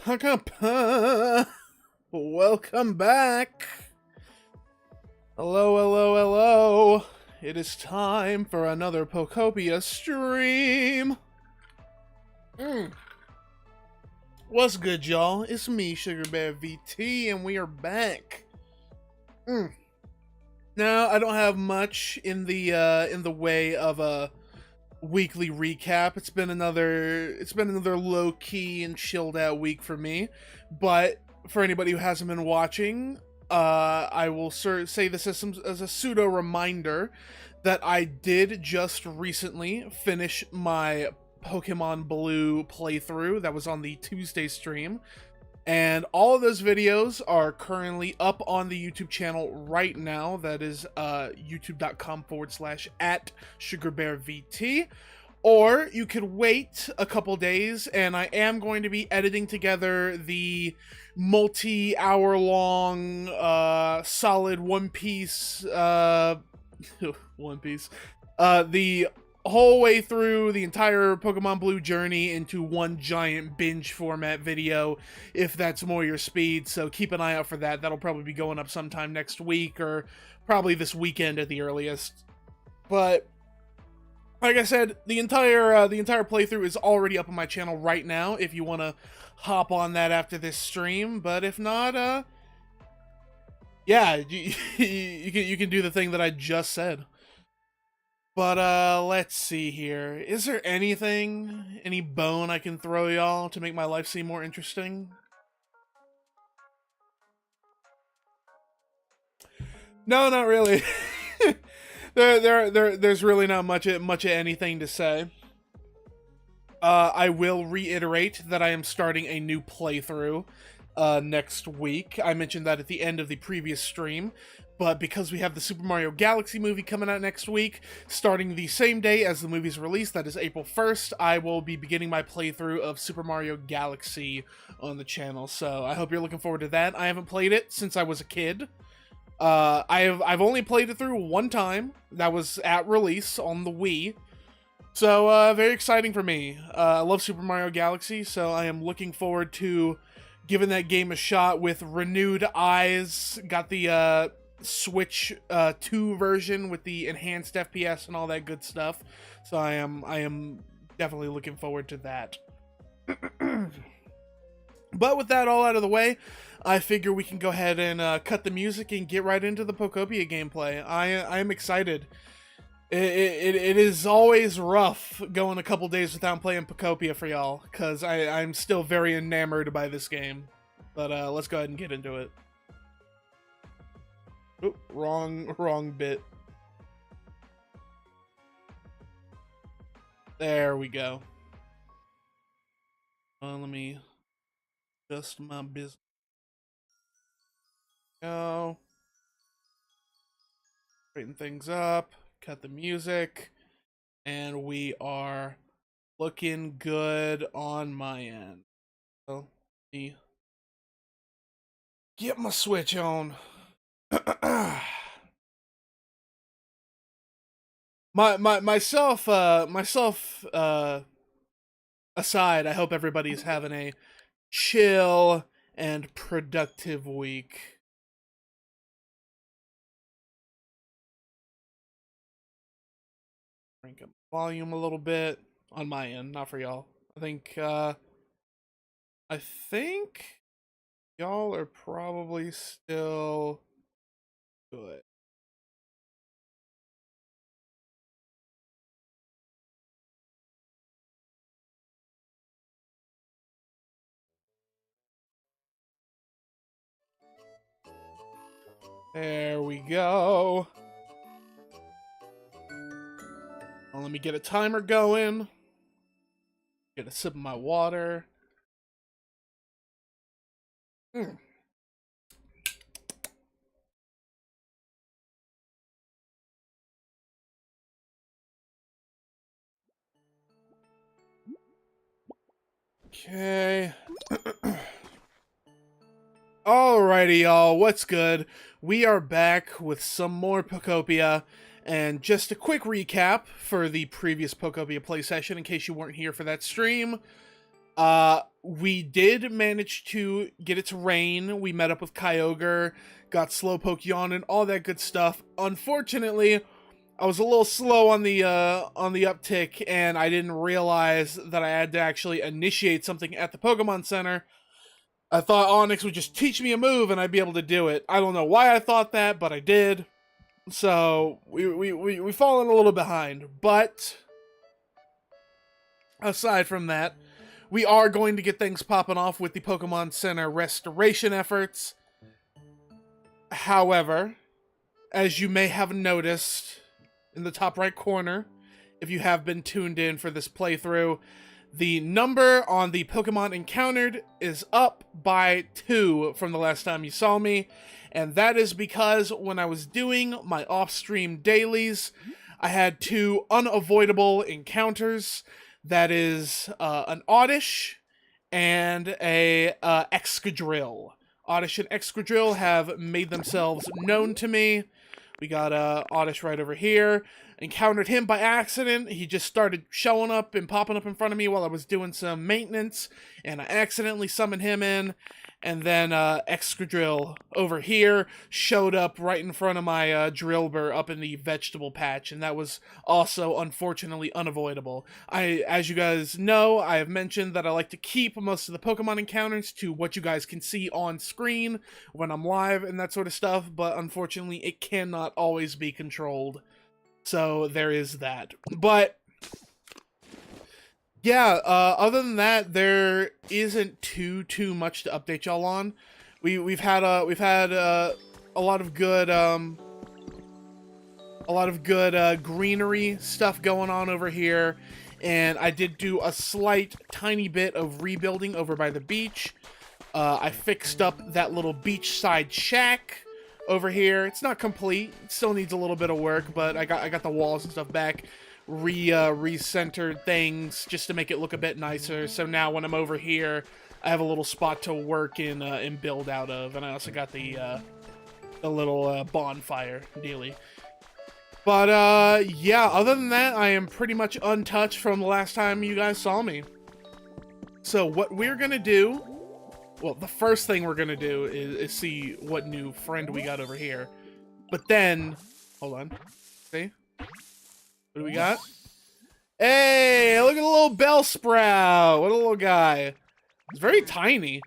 Pokopia! Welcome back! Hello, hello, hello! It is time for another Pokopia stream! What's good, y'all? It's me, Sugar Bear VT, and we are back. Now, I don't have much in the way of a weekly recap. It's been another low-key and chilled out week for me. But for anybody who hasn't been watching, I will say this as a pseudo reminder that I did just recently finish my Pokemon Blue playthrough that was on the Tuesday stream. And all of those videos are currently up on the YouTube channel right now. That is youtube.com/@SugarBearVT. Or you could wait a couple days, and I am going to be editing together the multi-hour long solid One Piece the whole way through the entire Pokemon Blue journey into one giant binge format video, if that's more your speed. So keep an eye out for that. That'll probably be going up sometime next week, or probably this weekend at the earliest. But like I said, the entire playthrough is already up on my channel right now if you want to hop on that after this stream. But if not, yeah, you can do the thing that I just said. But, let's see here. Is there any bone I can throw y'all to make my life seem more interesting? No, not really. There's really not much of anything to say. I will reiterate that I am starting a new playthrough next week. I mentioned that at the end of the previous stream. But because we have the Super Mario Galaxy movie coming out next week, starting the same day as the movie's release, that is April 1st, I will be beginning my playthrough of Super Mario Galaxy on the channel. So I hope you're looking forward to that. I haven't played it since I was a kid. I've only played it through one time. That was at release on the Wii. So very exciting for me. I love Super Mario Galaxy, so I am looking forward to giving that game a shot with renewed eyes. Got the Switch 2 version with the enhanced FPS and all that good stuff. So I am definitely looking forward to that. But with that all out of the way, I figure we can go ahead and cut the music and get right into the Pokopia gameplay. I am excited. It is always rough going a couple days without playing Pokopia for y'all, because I'm still very enamored by this game. But let's go ahead and get into it. Oop, wrong bit. There we go. Let me adjust my business. Go. Straighten things up. Cut the music. And we are looking good on my end. So, let me get my Switch on. myself aside, I hope everybody's having a chill and productive week. Crank up volume a little bit on my end, not for y'all. I think y'all are probably still good. There we go. Well, let me get a timer going. Get a sip of my water. Okay. Alrighty, y'all. What's good? We are back with some more Pokopia. And just a quick recap for the previous Pokopia play session, in case you weren't here for that stream. we did manage to get it to rain. We met up with Kyogre, got Slowpoke Yawn, and all that good stuff. Unfortunately, I was a little slow on the uptick, and I didn't realize that I had to actually initiate something at the Pokemon Center. I thought Onyx would just teach me a move and I'd be able to do it. I don't know why I thought that, but I did. So we fallen a little behind. But aside from that, we are going to get things popping off with the Pokemon Center restoration efforts. However, as you may have noticed in the top right corner, if you have been tuned in for this playthrough, the number on the Pokemon encountered is up by 2 from the last time you saw me, and that is because when I was doing my off-stream dailies, I had 2 unavoidable encounters. That is an Oddish and a Excadrill. Oddish and Excadrill have made themselves known to me. We got Oddish right over here. Encountered him by accident. He just started showing up and popping up in front of me while I was doing some maintenance, and I accidentally summoned him in. And then Excadrill over here showed up right in front of my Drillbur up in the vegetable patch, and that was also unfortunately unavoidable. As you guys know, I have mentioned that I like to keep most of the Pokemon encounters to what you guys can see on screen when I'm live and that sort of stuff, but unfortunately it cannot always be controlled. So there is that. But yeah, other than that, there isn't too much to update y'all on. We've had a lot of good greenery stuff going on over here, and I did do a slight tiny bit of rebuilding over by the beach. I fixed up that little beachside shack over here. It's not complete. It still needs a little bit of work, but I got the walls and stuff back. Recentered things just to make it look a bit nicer. So now when I'm over here, I have a little spot to work in and build out of, and I also got the little bonfire dealy. But yeah, other than that, I am pretty much untouched from the last time you guys saw me. So what we're gonna do, well, the first thing we're gonna do is see what new friend we got over here. But then, hold on, see? What do we got? Hey, look at the little Bellsprout. What a little guy. It's very tiny.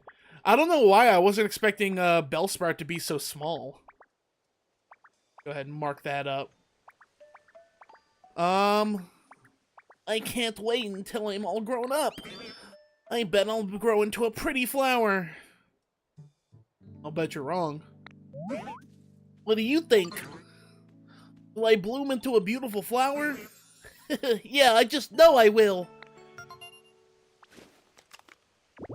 I don't know why I wasn't expecting Bellsprout to be so small. Go ahead and mark that up. I can't wait until I'm all grown up. I bet I'll grow into a pretty flower. I'll bet you're wrong. What do you think? Will I bloom into a beautiful flower? Yeah, I just know I will.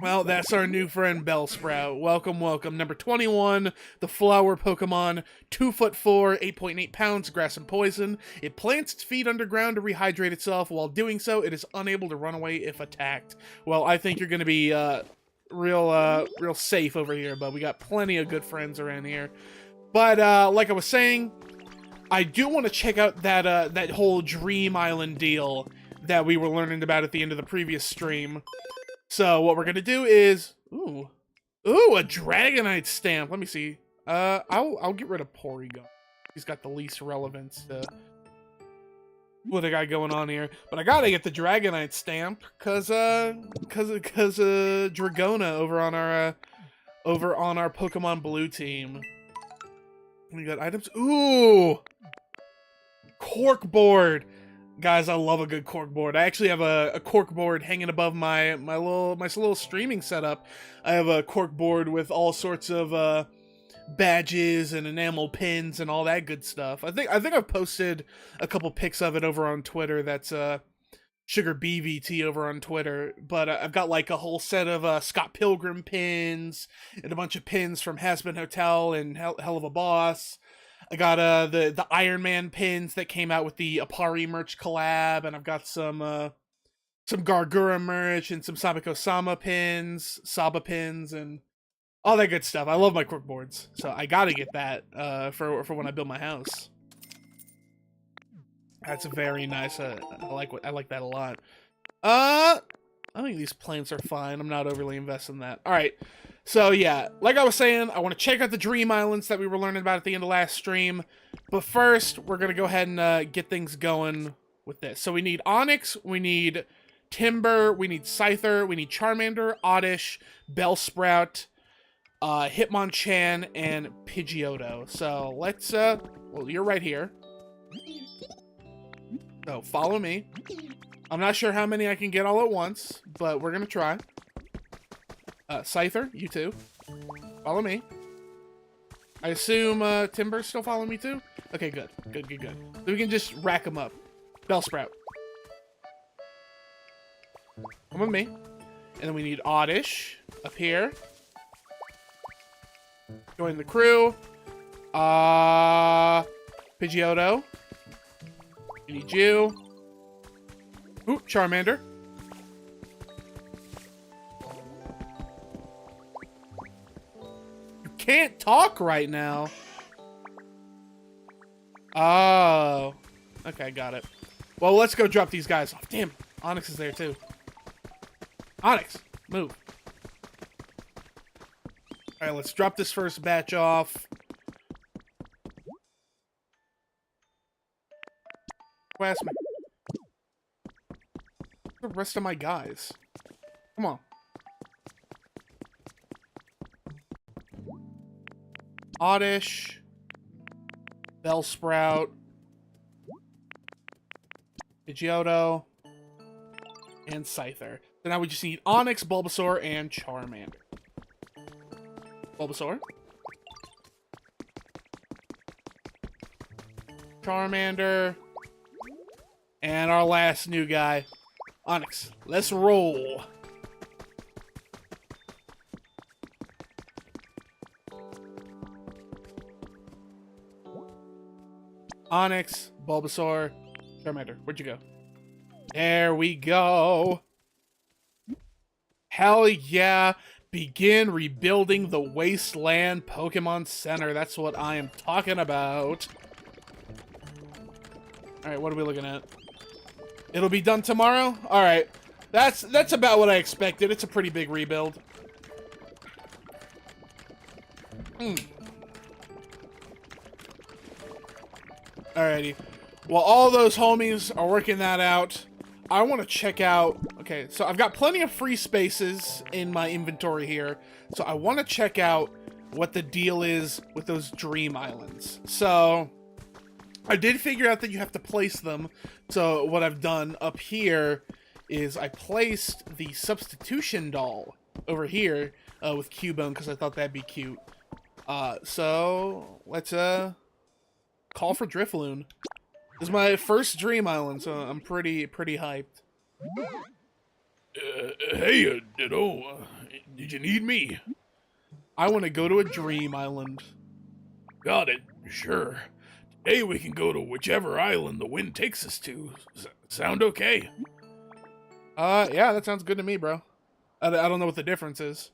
Well, that's our new friend Bellsprout. Welcome, welcome. Number 21, the flower Pokemon, 2'4", 8.8 pounds, grass and poison. It plants its feet underground to rehydrate itself. While doing so, it is unable to run away if attacked. Well, I think you're going to be real safe over here, but we got plenty of good friends around here. But like I was saying, I do want to check out that that whole Dream Island deal that we were learning about at the end of the previous stream. So what we're gonna do is, ooh, a Dragonite stamp. Let me see. I'll get rid of Porygon. He's got the least relevance to what I got going on here. But I gotta get the Dragonite stamp, cause Dragona over on our Pokemon Blue team. We got items. Ooh, corkboard. Guys, I love a good corkboard. I actually have a corkboard hanging above my little streaming setup. I have a corkboard with all sorts of badges and enamel pins and all that good stuff. I think I've posted a couple pics of it over on Twitter. That's Sugar BVT over on Twitter. But I've got like a whole set of Scott Pilgrim pins and a bunch of pins from Hazbin Hotel and Hell of a Boss. I got the Iron Man pins that came out with the Apari merch collab, and I've got some Gargura merch and some Sabako-sama pins, Saba pins, and all that good stuff. I love my corkboards, so I gotta get that for when I build my house. That's very nice. I like that a lot. I think these plants are fine. I'm not overly invested in that. All right. So, yeah, like I was saying, I want to check out the Dream Islands that we were learning about at the end of last stream. But first, we're going to go ahead and get things going with this. So we need Onyx, we need Timber, we need Scyther, we need Charmander, Oddish, Bellsprout, Hitmonchan, and Pidgeotto. So let's, well, you're right here. So follow me. I'm not sure how many I can get all at once, but we're going to try. Scyther, you too. Follow me. I assume Timber's still following me too? Okay, good. Good. So we can just rack them up. Bellsprout. Come with me. And then we need Oddish up here. Join the crew. Pidgeotto. We need you. Ooh, Charmander. You can't talk right now. Oh. Okay, got it. Well, let's go drop these guys off. Damn, Onyx is there too. Onyx, move. Alright, let's drop this first batch off. Ask me. The rest of my guys. Come on. Oddish. Bellsprout. Pidgeotto. And Scyther. So now we just need Onyx, Bulbasaur, and Charmander. Bulbasaur. Charmander. And our last new guy, Onyx. Let's roll. Onyx, Bulbasaur, Charmander. Where'd you go? There we go. Hell yeah. Begin rebuilding the Wasteland Pokemon Center. That's what I am talking about. Alright, what are we looking at? It'll be done tomorrow? Alright. That's about what I expected. It's a pretty big rebuild. Alrighty. While all those homies are working that out, I want to check out... Okay, so I've got plenty of free spaces in my inventory here. So I want to check out what the deal is with those Dream Islands. So... I did figure out that you have to place them. So what I've done up here is I placed the substitution doll over here with Cubone because I thought that'd be cute. So let's call for Drifloon. This is my first Dream Island, so I'm pretty hyped. Hey, Ditto. Did you need me? I want to go to a Dream Island. Got it. Sure. Today we can go to whichever island the wind takes us to. Sound okay? Yeah, that sounds good to me, bro. I don't know what the difference is.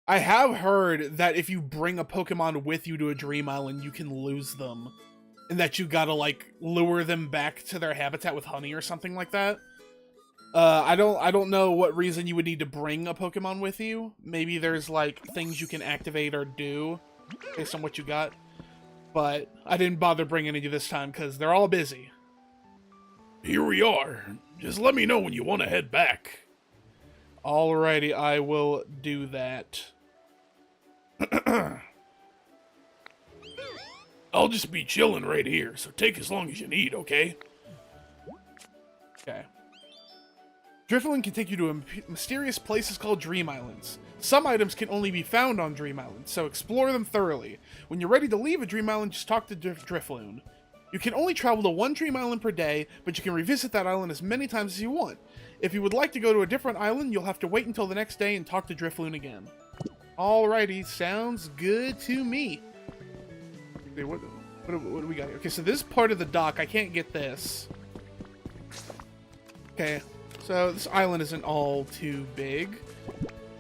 I have heard that if you bring a Pokemon with you to a Dream Island, you can lose them. And that you gotta, like, lure them back to their habitat with honey or something like that. I don't know what reason you would need to bring a Pokemon with you. Maybe there's, like, things you can activate or do based on what you got. But I didn't bother bringing any this time because they're all busy. Here we are. Just let me know when you want to head back. Alrighty, I will do that. I'll just be chilling right here, so take as long as you need, okay? Okay. Drifloon can take you to mysterious places called Dream Islands. Some items can only be found on Dream Islands, so explore them thoroughly. When you're ready to leave a Dream Island, just talk to Drifloon. You can only travel to one Dream Island per day, but you can revisit that island as many times as you want. If you would like to go to a different island, you'll have to wait until the next day and talk to Drifloon again. Alrighty, sounds good to me. Okay, what do we got here? Okay, so this is part of the dock. I can't get this. Okay, so this island isn't all too big.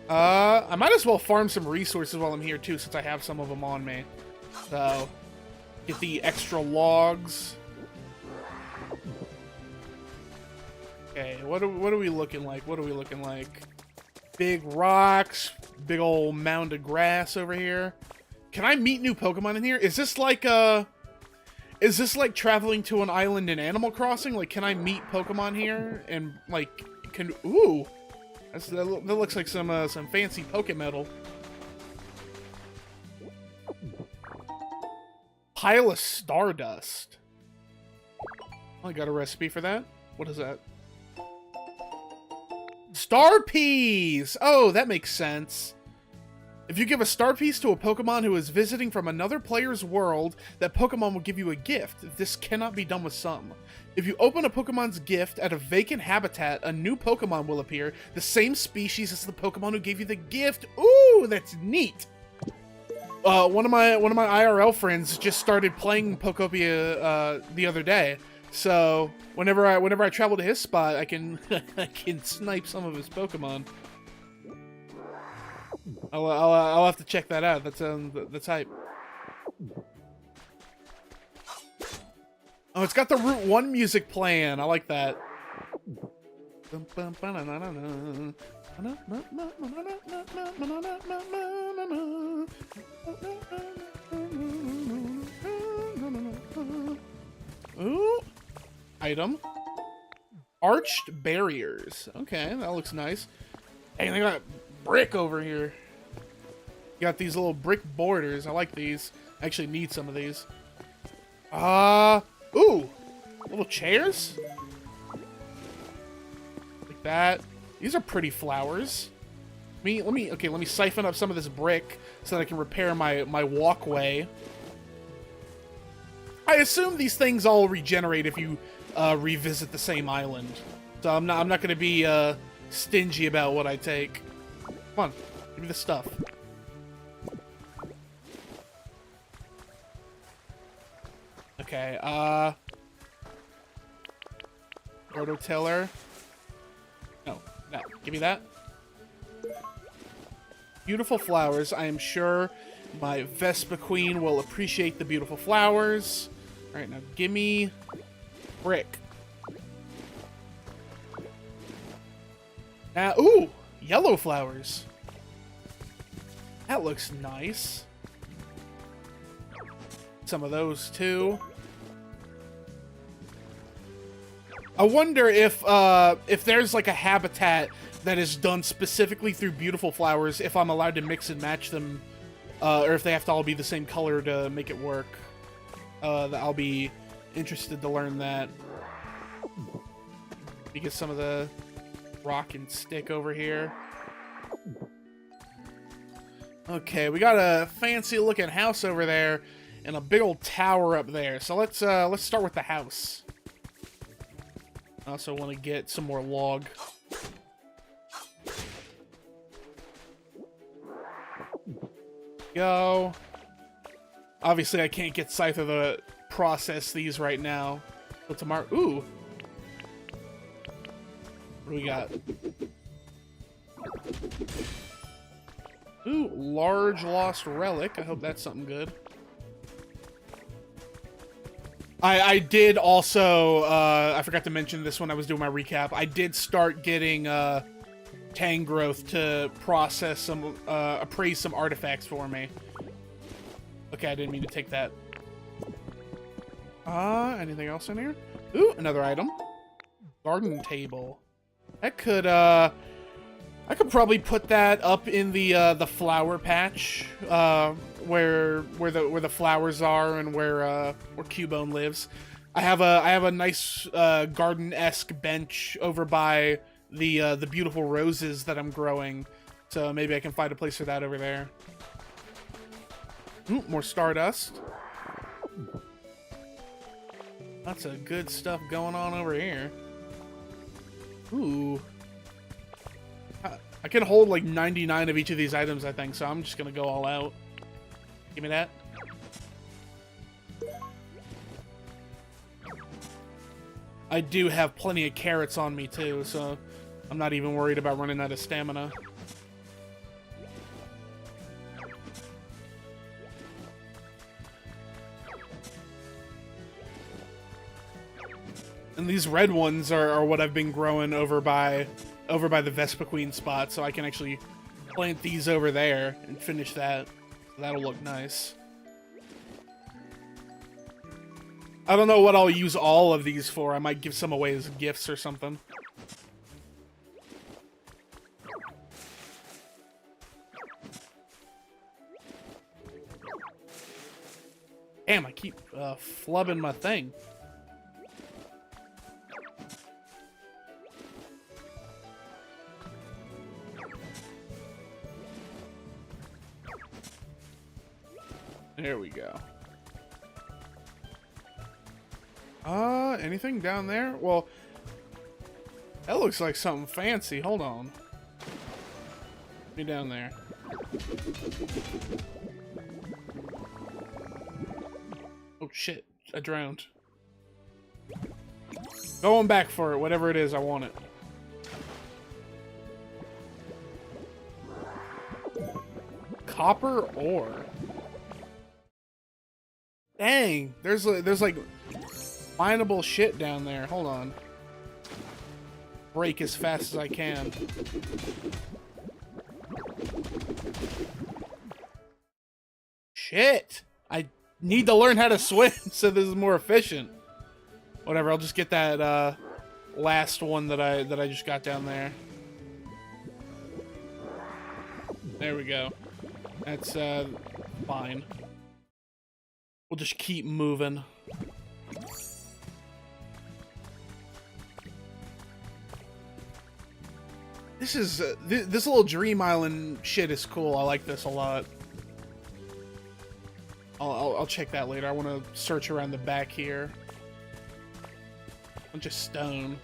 I might as well farm some resources while I'm here too, since I have some of them on me. So, Get the extra logs. Okay, what are we looking like? What are we looking like? Big rocks, big old mound of grass over here. Can I meet new Pokemon in here? Is this like traveling to an island in Animal Crossing? Like, can I meet Pokemon here? And like, ooh, that looks like some fancy Pokemetal. Pile of Stardust. Oh, I got a recipe for that. What is that? Star Peas! Oh, that makes sense. If you give a star piece to a Pokemon who is visiting from another player's world, that Pokemon will give you a gift. This cannot be done with some. If you open a Pokemon's gift at a vacant habitat, a new Pokemon will appear, the same species as the Pokemon who gave you the gift. Ooh, that's neat. One of my IRL friends just started playing Pokopia the other day. So whenever I travel to his spot, I can I can snipe some of his Pokemon. I'll have to check that out. That's hype. Oh, it's got the Route 1 music playing. I like that. Ooh. Item. Arched barriers. Okay, that looks nice. Hey, they got brick over here. You got these little brick borders. I like these. I actually need some of these. Ooh. Little chairs? Like that. These are pretty flowers. Let me siphon up some of this brick so that I can repair my walkway. I assume these things all regenerate if you revisit the same island. So I'm not going to be stingy about what I take. Come on, give me the stuff. Okay, rototiller. No, give me that. Beautiful flowers. I am sure my Vespa Queen will appreciate the beautiful flowers. Alright, now give me brick. Now, ooh, yellow flowers. That looks nice. Some of those too. I wonder if there's like a habitat that is done specifically through beautiful flowers, if I'm allowed to mix and match them, or if they have to all be the same color to make it work. I'll be interested to learn that. Let me get some of the rock and stick over here. Okay, we got a fancy looking house over there and a big old tower up there. So let's start with the house. I also want to get some more log. Go. Obviously, I can't get Scyther to process these right now. But tomorrow, ooh. What do we got? Ooh, large lost relic. I hope that's something good. I did also, I forgot to mention this when I was doing my recap. I did start getting Tangrowth to process some, appraise some artifacts for me. Okay, I didn't mean to take that. Anything else in here? Ooh, another item. Garden table. That could, I could probably put that up in the flower patch, where the flowers are and where Cubone lives. I have a nice garden-esque bench over by the beautiful roses that I'm growing, so maybe I can find a place for that over there. Ooh, more Stardust. Lots of good stuff going on over here. Ooh. I can hold like 99 of each of these items, I think, so I'm just gonna go all out. Give me that. I do have plenty of carrots on me too, so I'm not even worried about running out of stamina. And these red ones are what I've been growing over by the Vespa Queen spot, so I can actually plant these over there and finish that. That'll look nice. I don't know what I'll use all of these for. I might give some away as gifts or something. Damn, I keep flubbing my thing. There we go. Anything down there? Well, that looks like something fancy. Hold on. Me down there. Oh shit, I drowned. Going back for it, whatever it is, I want it. Copper ore. Dang, there's like mineable shit down there. Hold on. Break as fast as I can. Shit! I need to learn how to swim so this is more efficient. Whatever, I'll just get that last one that I just got down there. There we go. That's fine. We'll just keep moving. This is this little dream island shit is cool. I like this a lot. I'll check that later. I want to search around the back here. Bunch of stone.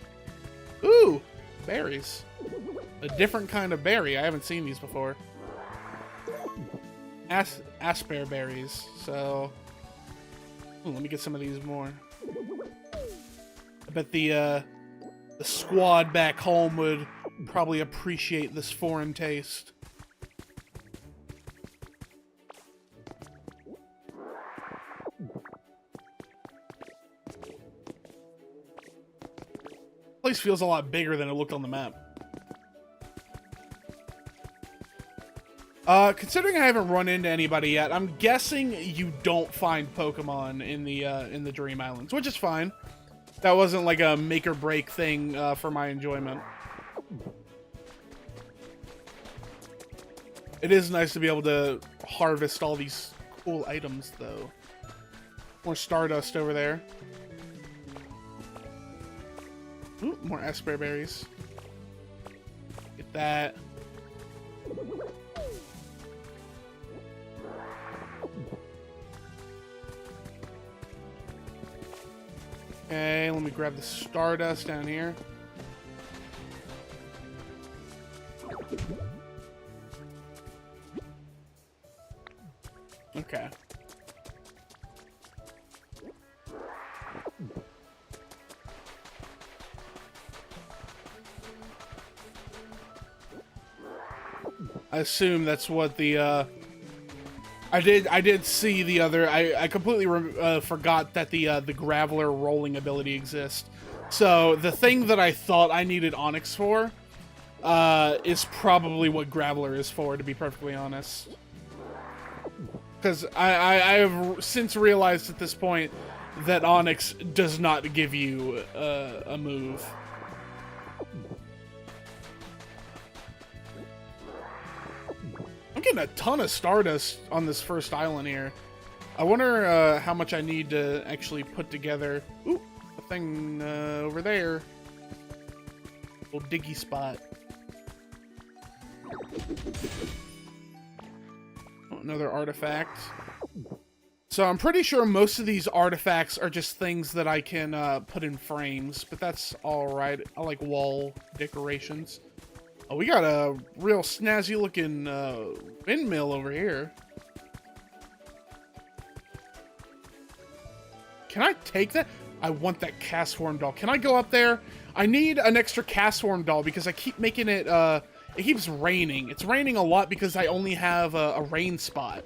Ooh, berries. A different kind of berry. I haven't seen these before. Asper berries. So, ooh, let me get some of these more. I bet the squad back home would probably appreciate this foreign taste. Place feels a lot bigger than it looked on the map. Considering I haven't run into anybody yet, I'm guessing you don't find Pokemon in the Dream Islands, which is fine. That wasn't like a make or break thing for my enjoyment. It is nice to be able to harvest all these cool items, though. More Stardust over there. Ooh, more Asper berries. Get that. Okay, let me grab the Stardust down here. Okay. I assume that's what the, I did see the other, I completely forgot that the Graveler rolling ability exists. So, the thing that I thought I needed Onyx for, is probably what Graveler is for, to be perfectly honest. Because I have since realized at this point that Onyx does not give you a move. I'm getting a ton of Stardust on this first island here. I wonder how much I need to actually put together. Ooh, a thing over there. Little diggy spot. Oh, another artifact. So I'm pretty sure most of these artifacts are just things that I can put in frames, but that's alright. I like wall decorations. Oh, we got a real snazzy looking windmill over here. Can I take that? I want that Castform doll. Can I go up there? I need an extra Castform doll because I keep making it, it keeps raining. It's raining a lot because I only have a rain spot.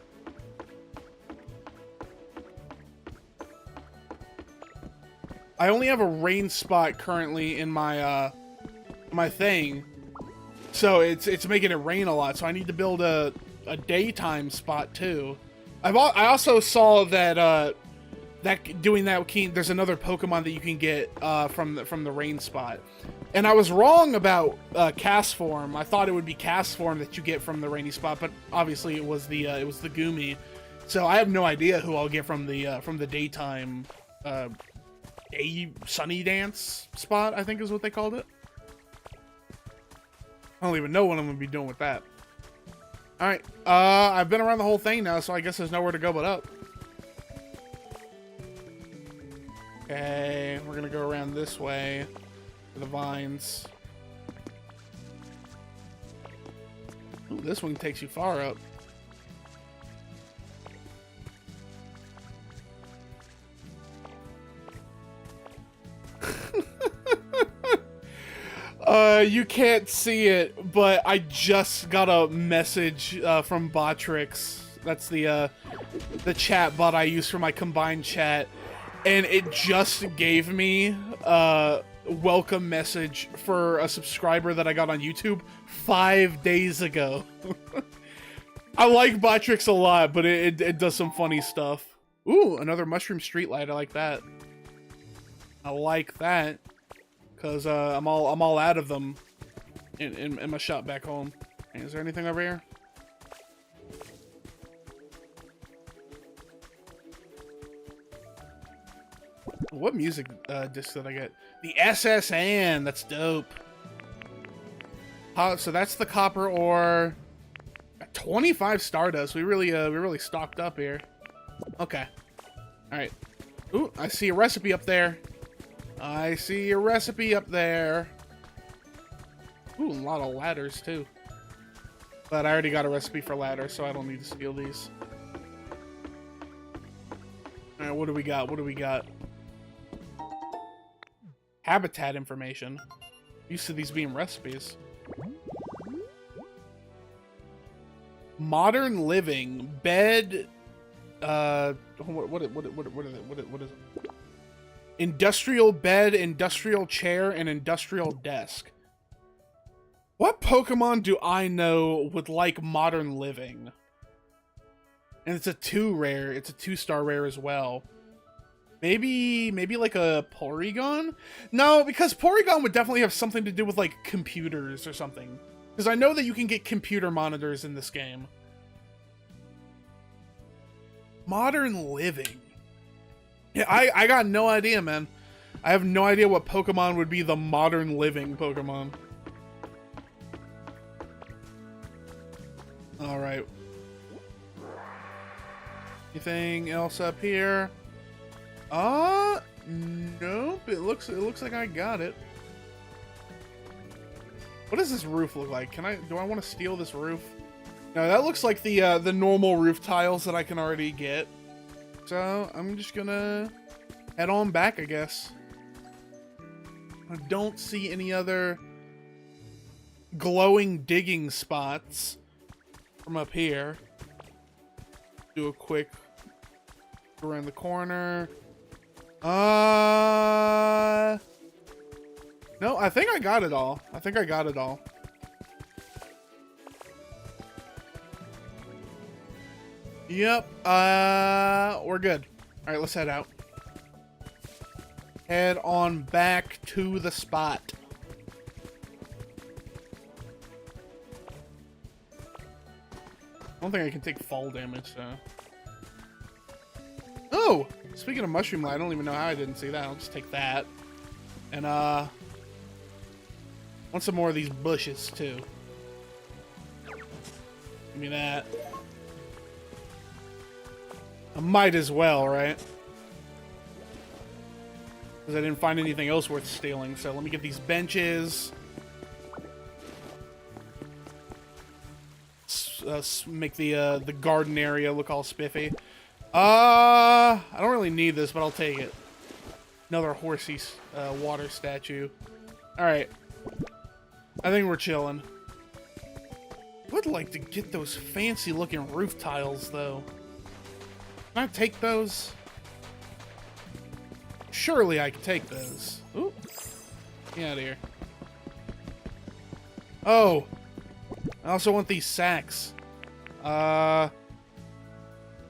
I only have a rain spot currently in my my thing, so it's making it rain a lot. So I need to build a daytime spot too. I also saw that doing that, there's another Pokemon that you can get from the rain spot, and I was wrong about cast form. I thought it would be cast form that you get from the rainy spot, but obviously it was the Gumi. So I have no idea who I'll get from the daytime sunny dance spot, I think is what they called it. I don't even know what I'm gonna be doing with that. All right, I've been around the whole thing now, so I guess there's nowhere to go but up. Okay, we're gonna go around this way to the vines. Ooh, this one takes you far up. You can't see it, but I just got a message from Botrix. That's the chat bot I use for my combined chat, and it just gave me a welcome message for a subscriber that I got on YouTube 5 days ago. I like Botrix a lot, but it does some funny stuff. Ooh, another mushroom streetlight. I like that. I like that. Cause I'm all out of them in my shop back home. Hey, is there anything over here? What music disc did I get? The SSN. That's dope. So that's the copper ore. 25 Stardust. We really stocked up here. Okay. All right. Ooh, I see a recipe up there. I see a recipe up there. Ooh, a lot of ladders too. But I already got a recipe for ladders, so I don't need to steal these. All right, what do we got? What do we got? Habitat information. Used to these being recipes. Modern living bed. What is it? Industrial bed, industrial chair, and industrial desk. What Pokemon do I know would like modern living? And it's a 2 rare. It's a 2-star rare as well. Maybe like a Porygon? No, because Porygon would definitely have something to do with like computers or something. Because I know that you can get computer monitors in this game. Modern living. Yeah, I got no idea, man. I have no idea what Pokemon would be the modern living Pokemon. Alright. Anything else up here? Nope. It looks like I got it. What does this roof look like? Do I want to steal this roof? No, that looks like the normal roof tiles that I can already get. So, I'm just gonna head on back, I guess. I don't see any other glowing digging spots from up here. Do a quick around the corner. No, I think I got it all. Yep, we're good. Alright, let's head out. Head on back to the spot. I don't think I can take fall damage, so. Oh! Speaking of mushroom light, I don't even know how I didn't see that. I'll just take that. And, want some more of these bushes, too. Give me that. I might as well, right? Because I didn't find anything else worth stealing. So let me get these benches. Make the garden area look all spiffy. I don't really need this, but I'll take it. Another horsey water statue. Alright. I think we're chilling. Would like to get those fancy looking roof tiles, though. Can I take those? surely I can take those. Ooh. Get out of here. Oh. I also want these sacks. I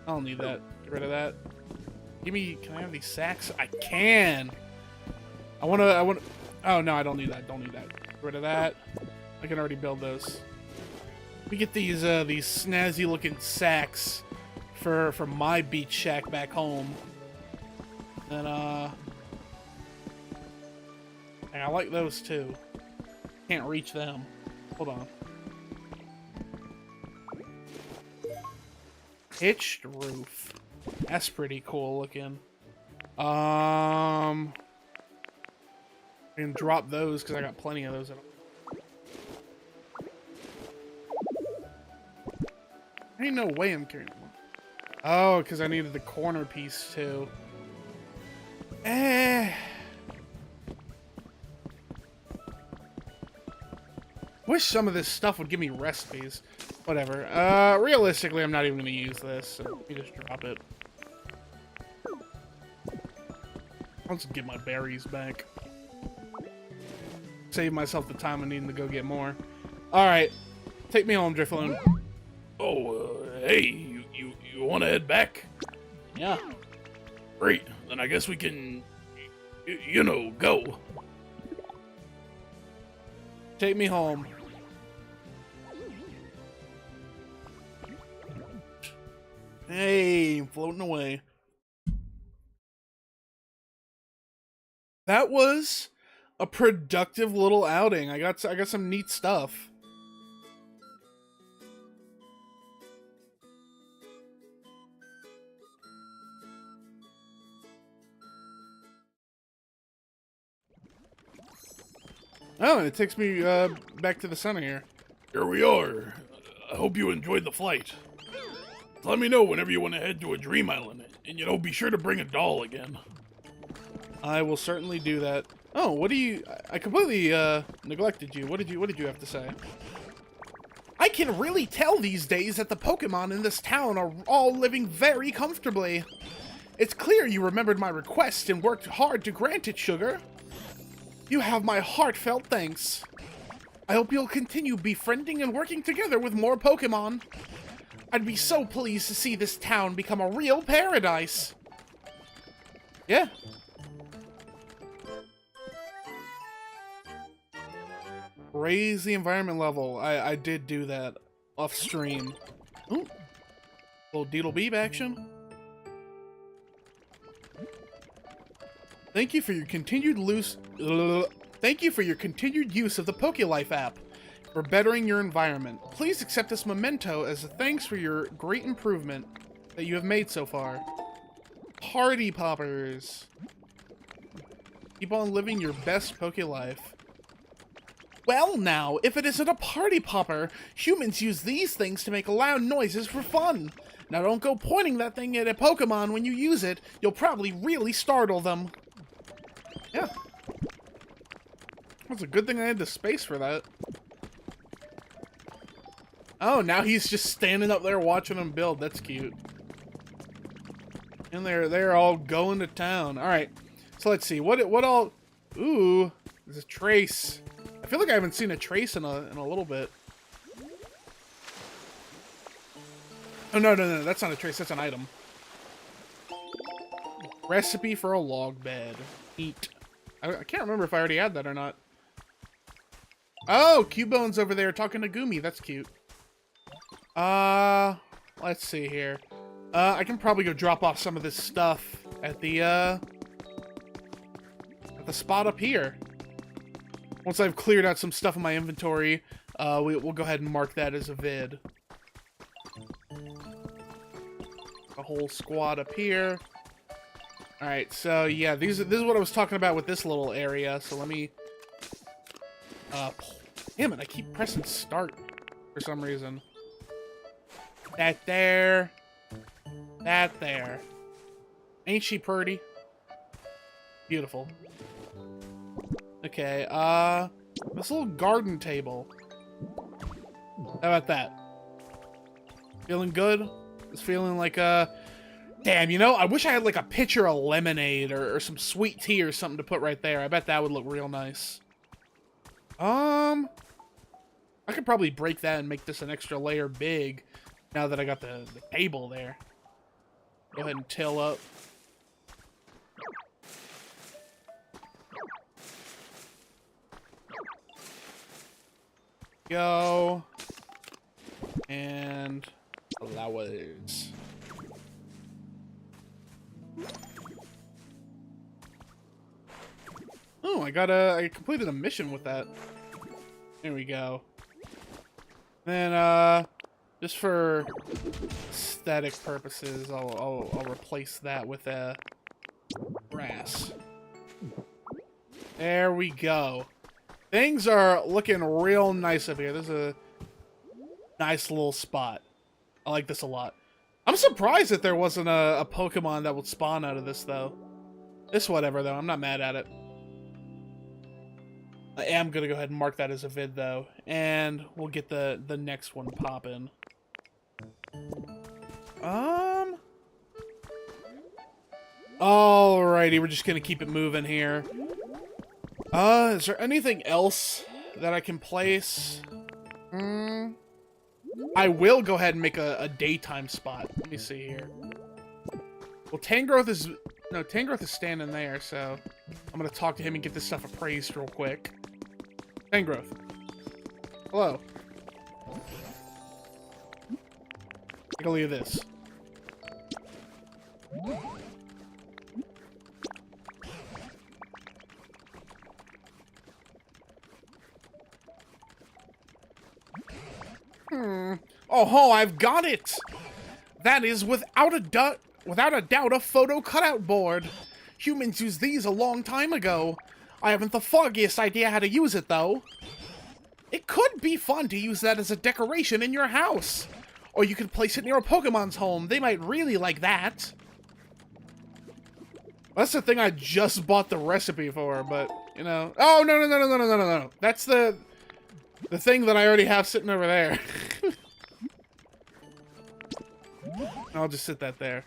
don't need that. Get rid of that. Give me, can I have these sacks? I can. I want, oh no, I don't need that. Don't need that. Get rid of that. I can already build those. We get these snazzy looking sacks for my beach shack back home. And I like those too. Can't reach them. Hold on. Pitched roof. That's pretty cool looking. I can drop those because I got plenty of those. Ain't no way I'm carrying them. Oh, because I needed the corner piece too. Wish some of this stuff would give me recipes. Whatever. Realistically, I'm not even going to use this. So let me just drop it. I'll just get my berries back. Save myself the time of needing to go get more. Alright. Take me home, Drifloon. Oh, hey, you want to head back? Yeah. Great. Then I guess we can, you know, go. Take me home. Hey, floating away. That was a productive little outing. I got some neat stuff. Oh, and it takes me back to the center here. Here we are. I hope you enjoyed the flight. Let me know whenever you want to head to a dream island. And, you know, be sure to bring a doll again. I will certainly do that. Oh, what do you... I completely neglected you. What did you have to say? I can really tell these days that the Pokemon in this town are all living very comfortably. It's clear you remembered my request and worked hard to grant it, Sugar. You have my heartfelt thanks. I hope you'll continue befriending and working together with more Pokemon. I'd be so pleased to see this town become a real paradise. Yeah. Raise the environment level. I did do that off stream. Ooh. Little Ditto Beeb action. Thank you for your continued use of the PokeLife app for bettering your environment. Please accept this memento as a thanks for your great improvement that you have made so far. Party poppers. Keep on living your best PokeLife. Well now, if it isn't a party popper, humans use these things to make loud noises for fun. Now don't go pointing that thing at a Pokemon when you use it. You'll probably really startle them. Yeah. That's a good thing I had the space for that. Oh, now he's just standing up there watching them build. That's cute. And they're all going to town. All right. So let's see. What all... Ooh, there's a trace. I feel like I haven't seen a trace in a little bit. Oh, no. That's not a trace. That's an item. Recipe for a log bed. Eat. I can't remember if I already had that or not. Oh, Cubone's over there talking to Goomy. That's cute. Let's see here. I can probably go drop off some of this stuff at the spot up here. Once I've cleared out some stuff in my inventory, we'll go ahead and mark that as a vid. A whole squad up here. Alright, so yeah, this is what I was talking about with this little area, so let me... damn it, I keep pressing start for some reason. That there. That there. Ain't she pretty? Beautiful. Okay, this little garden table. How about that? Feeling good? It's feeling like, Damn, you know, I wish I had like a pitcher of lemonade or some sweet tea or something to put right there. I bet that would look real nice. I could probably break that and make this an extra layer big now that I got the table there. Go ahead and till up. Go. And flowers. Oh, I completed a mission with that. There we go. Then, just for aesthetic purposes, I'll replace that with grass. There we go. Things are looking real nice up here. There's a nice little spot. I like this a lot. I'm surprised that there wasn't a Pokemon that would spawn out of this, though. It's whatever, though. I'm not mad at it. I am going to go ahead and mark that as a vid, though. And we'll get the next one popping. Alrighty, we're just going to keep it moving here. Is there anything else that I can place? I will go ahead and make a daytime spot. Let me see here. Well, Tangrowth is... No, Tangrowth is standing there, so... I'm gonna talk to him and get this stuff appraised real quick. Tangrowth. Hello. Take a look at this. Oh ho, I've got it! That is without a doubt a photo cutout board. Humans used these a long time ago. I haven't the foggiest idea how to use it though. It could be fun to use that as a decoration in your house. Or you could place it near a Pokemon's home. They might really like that. That's the thing I just bought the recipe for, but, you know... Oh, no. That's the thing that I already have sitting over there. I'll just sit that there.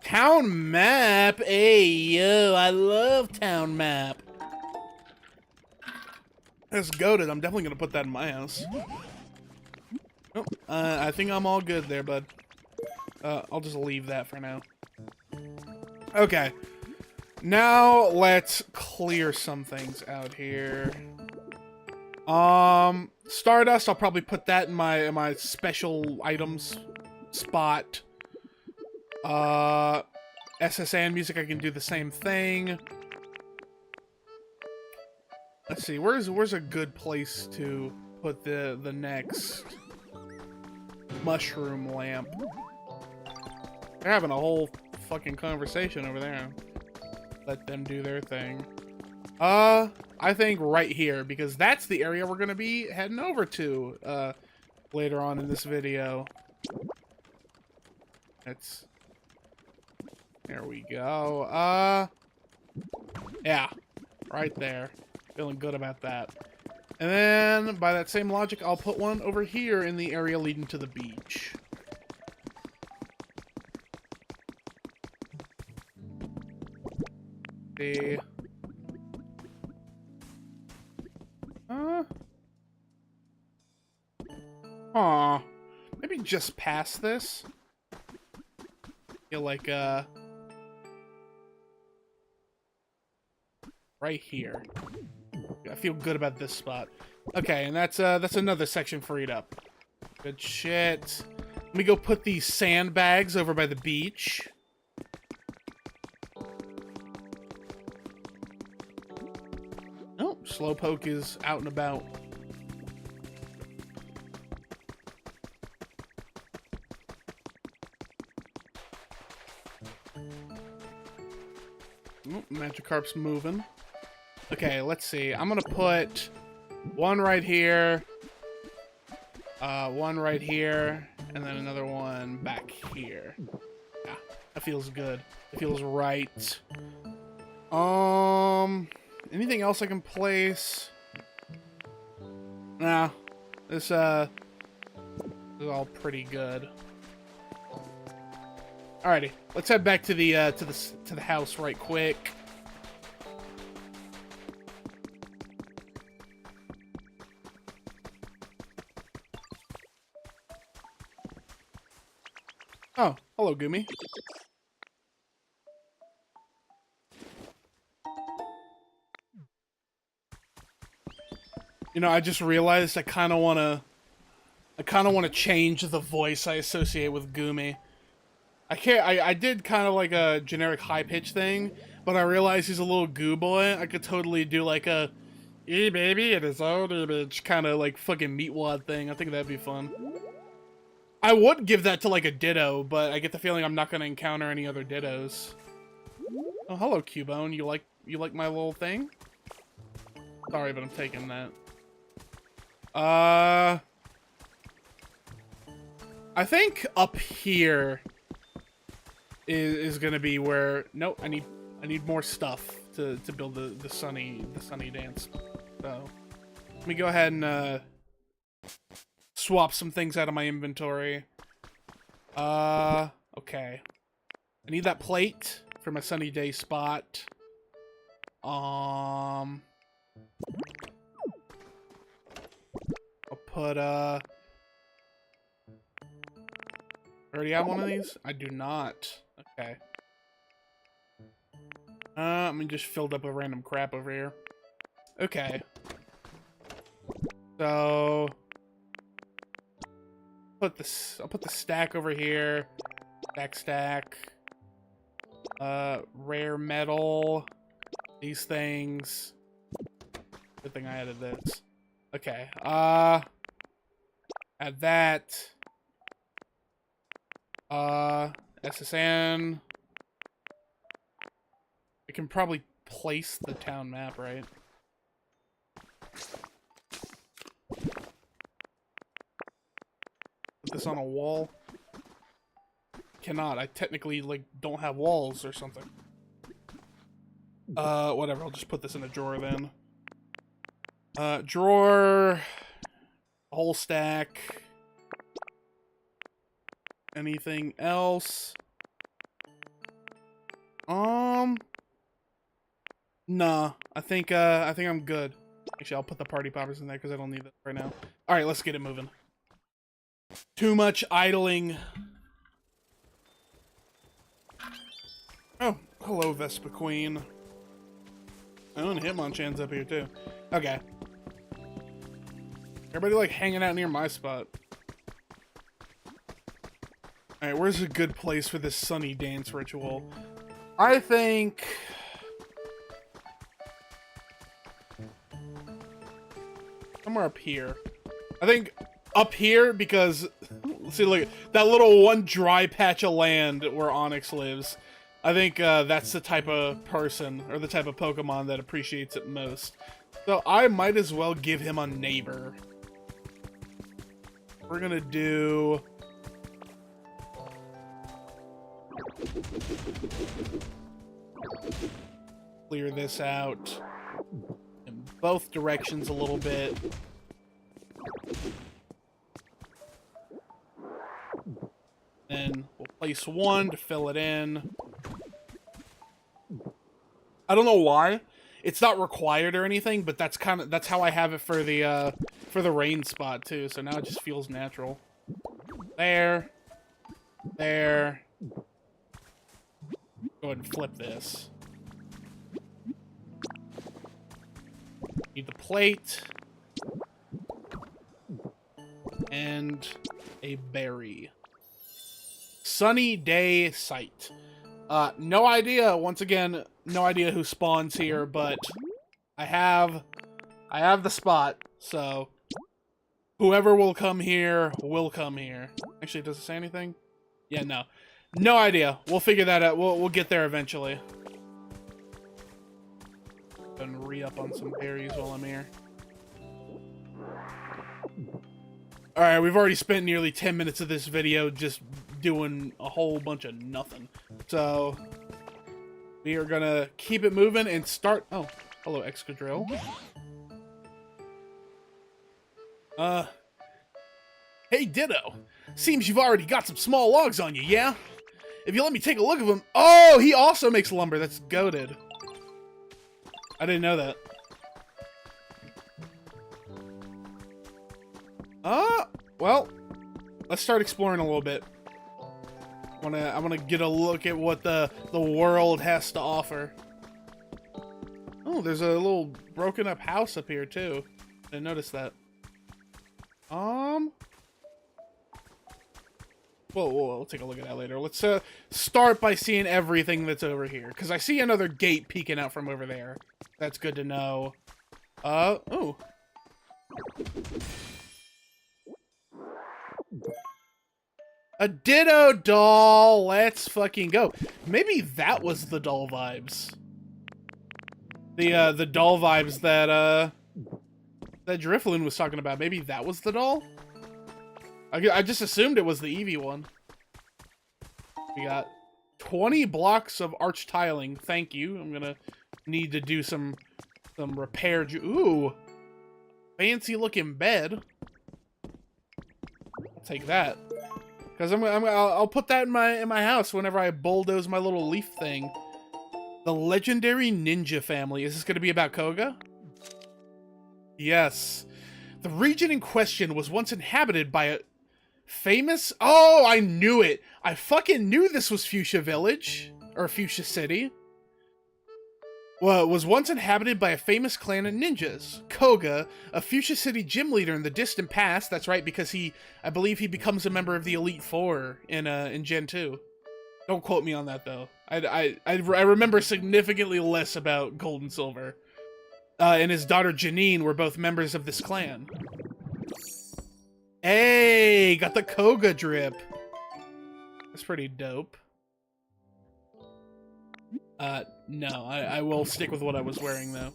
Town map! Hey, yo, I love town map. That's goated. I'm definitely gonna put that in my house. Oh, I think I'm all good there, bud. I'll just leave that for now. Okay. Now, let's clear some things out here. Stardust, I'll probably put that in my special items spot. SSN music, I can do the same thing. Let's see, where's a good place to put the next mushroom lamp? They're having a whole fucking conversation over there. Let them do their thing. I think right here, because that's the area we're gonna be heading over to, later on in this video. There we go. Yeah, right there. Feeling good about that. And then, by that same logic, I'll put one over here in the area leading to the beach. See. Aw. Maybe just past this. Feel like, right here. I feel good about this spot. Okay, and that's another section freed up. Good shit. Let me go put these sandbags over by the beach. Oh, Slowpoke is out and about. Oh, Magikarp's moving. Okay, let's see. I'm gonna put one right here, one right here, and then another one back here. Yeah, that feels good. It feels right. Anything else I can place? Nah. This is all pretty good. Alrighty, let's head back to the house right quick. Oh, hello, Gumi. You know, I just realized I kind of want to change the voice I associate with Gumi. I did kind of like a generic high-pitched thing, but I realized he's a little goo boy. I could totally do like a, "Hey baby, it is old image," kind of like fucking meatwad thing. I think that'd be fun. I would give that to like a Ditto, but I get the feeling I'm not going to encounter any other Dittos. Oh, hello, Cubone. You like my little thing? Sorry, but I'm taking that. I think up here is gonna be where. Nope, I need more stuff to build the sunny dance. So let me go ahead and swap some things out of my inventory. Okay. I need that plate for my sunny day spot. I'll put already have one of these? I do not. Okay. I mean, just filled up with random crap over here. Okay. So I'll put the stack over here. Stack. Rare metal. These things. Good thing I added this. Okay. Add that. SSN. I can probably place the town map, right? Put this on a wall. Cannot. I technically, like, don't have walls or something. Whatever. I'll just put this in a drawer then. Drawer. A whole stack. Anything else? Nah. I think I'm good. Actually, I'll put the party poppers in there because I don't need that right now. Alright, let's get it moving. Too much idling. Oh, hello, Vespa Queen. Oh, and Hitmonchan's up here, too. Okay. Everybody, like, hanging out near my spot. Alright, where's a good place for this sunny dance ritual? I think... somewhere up here. I think up here because... see, look, that little one dry patch of land where Onyx lives. I think that's the type of person, or the type of Pokemon that appreciates it most. So I might as well give him a neighbor. We're gonna do... clear this out in both directions a little bit. Then we'll place one to fill it in. I don't know why. It's not required or anything, but that's how I have it for the rain spot too. So now it just feels natural. There. There. Go ahead and flip this. Need the plate. And a berry. Sunny day site. No idea, once again, no idea who spawns here, but I have the spot, so whoever will come here will come here. Actually, does it say anything? Yeah, no. No idea. We'll figure that out. We'll get there eventually. And re-up on some berries while I'm here. Alright, we've already spent nearly 10 minutes of this video just doing a whole bunch of nothing. So, We are gonna keep it moving and start... Oh, hello, Excadrill. Hey, Ditto. Seems you've already got some small logs on you, yeah? If you let me take a look at them... Oh, he also makes lumber. That's goated. I didn't know that. Well, let's start exploring a little bit. I wanna get a look at what the world has to offer. Oh, there's a little broken up house up here too. Didn't notice that. Whoa, we'll take a look at that later. Let's start by seeing everything that's over here, because I see another gate peeking out from over there. That's good to know. Oh. A Ditto doll! Let's fucking go. Maybe that was the doll vibes. The doll vibes that Drifloon was talking about. Maybe that was the doll? I just assumed it was the Eevee one. We got 20 blocks of arch tiling. Thank you. I'm gonna need to do some repair. Ooh! Fancy looking bed. I'll take that. Because I'll put that in my house whenever I bulldoze my little leaf thing. The legendary ninja family. Is this going to be about Koga? Yes. The region in question was once inhabited by a famous... Oh, I knew it. I fucking knew this was Fuchsia Village. Or Fuchsia City. Well, it was once inhabited by a famous clan of ninjas. Koga, a Fuchsia City gym leader in the distant past. That's right, because I believe he becomes a member of the Elite Four in Gen 2. Don't quote me on that, though. I remember significantly less about Gold and Silver. And his daughter Janine were both members of this clan. Hey, got the Koga drip. That's pretty dope. No, I will stick with what I was wearing, though.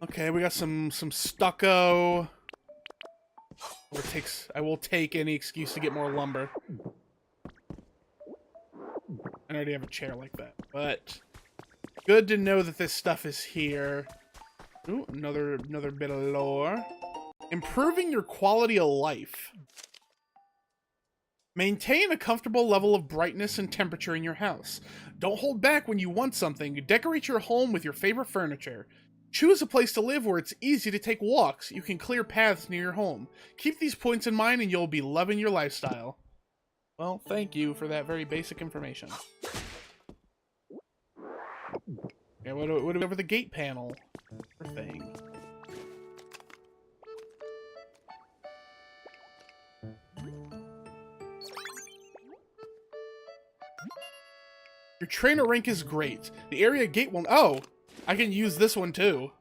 Okay, we got some stucco. I will take any excuse to get more lumber. I already have a chair like that, but good to know that this stuff is here. Ooh, another bit of lore. Improving your quality of life. Maintain a comfortable level of brightness and temperature in your house. Don't hold back when you want something. Decorate your home with your favorite furniture. Choose a place to live where it's easy to take walks. You can clear paths near your home. Keep these points in mind and you'll be loving your lifestyle. Well, thank you for that very basic information. Okay, what do we over the gate panel thing? Your trainer rank is great. The area gate one... Oh! I can use this one too.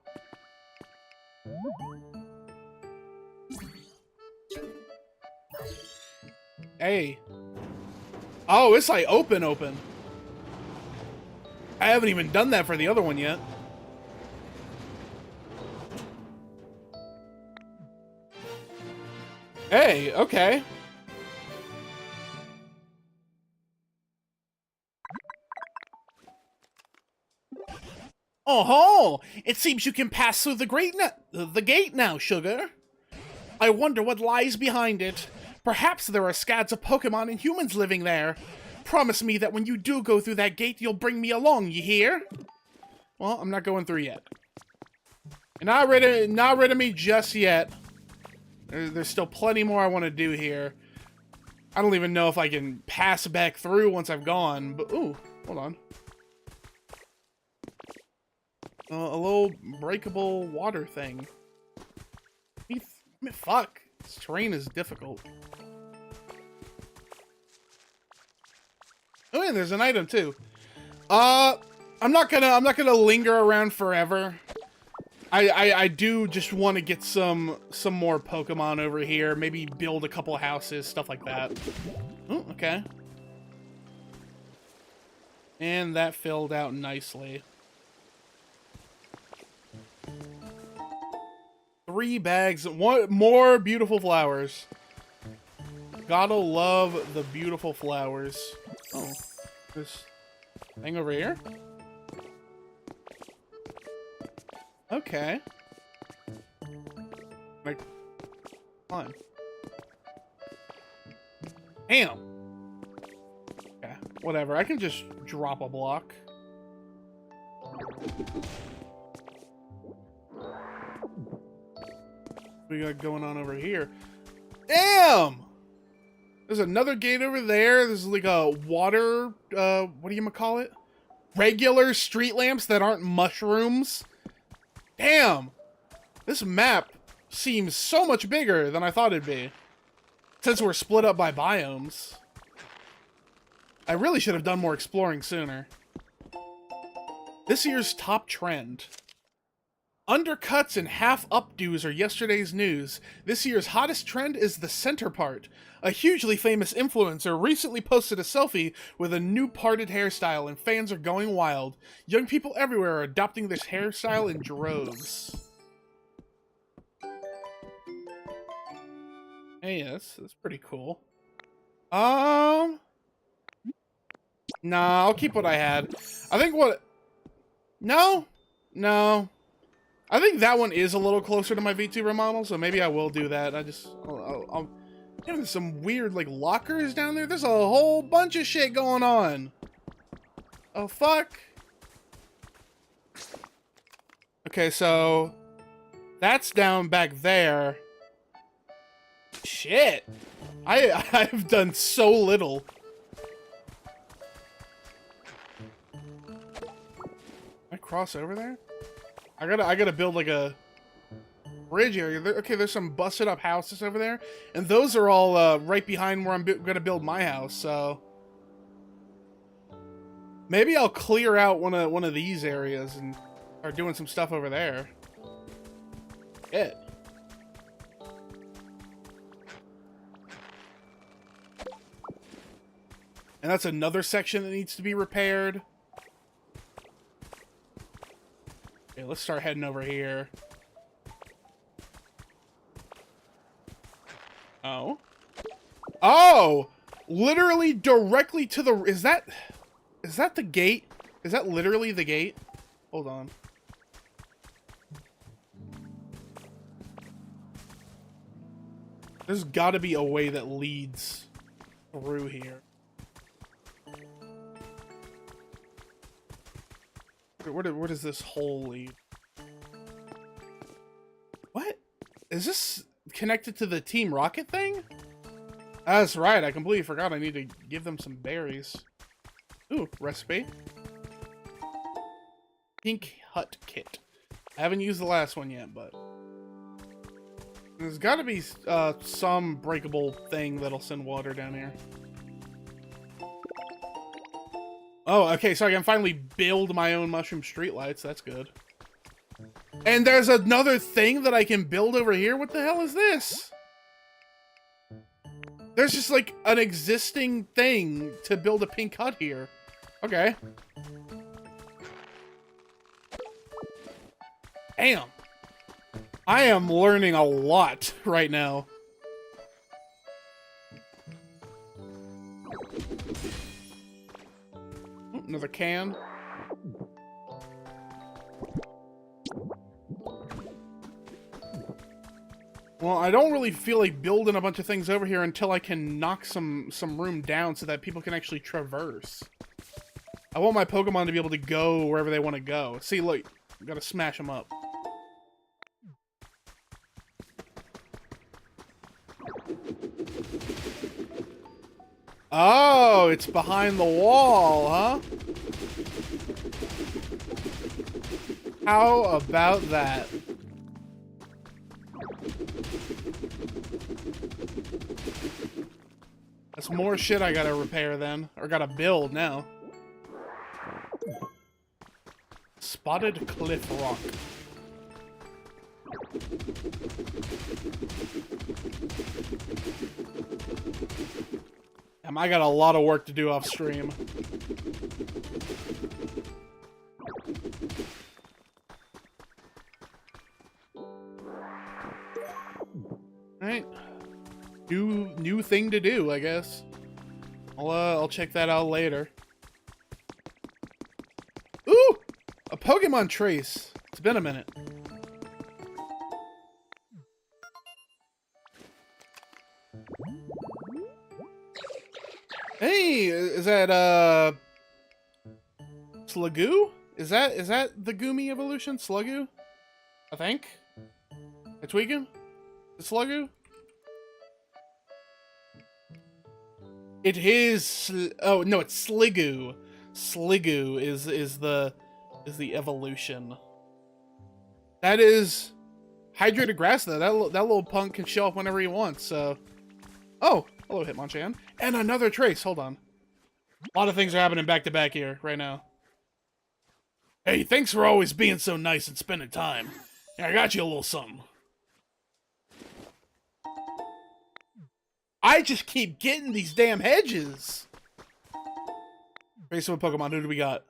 Hey. Oh, it's like open. I haven't even done that for the other one yet. Hey, okay. Oh-ho! It seems you can pass through the gate now, Sugar. I wonder what lies behind it. Perhaps there are scads of Pokemon and humans living there. Promise me that when you do go through that gate, you'll bring me along, you hear? Well, I'm not going through yet. Not rid of me just yet. There's still plenty more I want to do here. I don't even know if I can pass back through once I've gone, but ooh, hold on. A little breakable water thing. Fuck. This terrain is difficult. Oh, and there's an item too. I'm not gonna linger around forever. I do just want to get some more Pokemon over here. Maybe build a couple houses, stuff like that. Oh, okay. And that filled out nicely. 3 bags. What more beautiful flowers? Gotta love the beautiful flowers. Oh. This thing over here? Okay. Like, climb. Damn. Okay, whatever. I can just drop a block. What we got going on over here? Damn! There's another gate over there. There's like a water, what do you call it? Regular street lamps that aren't mushrooms. Damn! This map seems so much bigger than I thought it'd be. Since we're split up by biomes. I really should have done more exploring sooner. This year's top trend. Undercuts and half updos are yesterday's news. This year's hottest trend is the center part. A hugely famous influencer recently posted a selfie with a new parted hairstyle and fans are going wild. Young people everywhere are adopting this hairstyle in droves. Hey, that's pretty cool. Nah, I'll keep what I had. I think what... No. I think that one is a little closer to my VTuber model, so maybe I will do that. I'll there's some weird, like, lockers down there. There's a whole bunch of shit going on. Oh, fuck. Okay, so... That's down back there. Shit. I've done so little. Can I cross over there? I gotta build like a bridge area. Okay, there's some busted up houses over there, and those are all right behind where I'm gonna build my house. So maybe I'll clear out one of these areas and start doing some stuff over there. Shit. And that's another section that needs to be repaired. Okay, let's start heading over here. Oh. Oh! Literally directly to the... Is that the gate? Is that literally the gate? Hold on. There's gotta be a way that leads through here. Where does this hole lead? What? Is this connected to the Team Rocket thing? That's right, I completely forgot I need to give them some berries. Ooh, recipe. Pink Hut Kit. I haven't used the last one yet, but... There's gotta be some breakable thing that'll send water down here. Oh, okay, so I can finally build my own mushroom streetlights. That's good. And there's another thing that I can build over here? What the hell is this? There's just, like, an existing thing to build a pink hut here. Okay. Damn. I am learning a lot right now. Another can. Well, I don't really feel like building a bunch of things over here until I can knock some room down so that people can actually traverse. I want my Pokemon to be able to go wherever they want to go. See, look, I gotta smash them up. Oh, it's behind the wall, huh? How about that? That's more shit I gotta repair then. Or gotta build now. Spotted Cliff Rock. I got a lot of work to do off stream. Alright. New thing to do, I guess. I'll check that out later. Pokemon Trace. It's been a minute. Hey, is that Slugoo? Is that the Goomy evolution? Slugoo? I think. A Tweakin? The Slugoo? It is. Oh no, it's Sligoo. Sligoo is the evolution. That is hydrated grass though. That little punk can show up whenever he wants. So, oh, hello Hitmonchan, and another Trace. Hold on, a lot of things are happening back to back here right now. Hey, thanks for always being so nice and spending time. Yeah, I got you a little something. I just keep getting these damn hedges. Face of a Pokemon. Who do we got?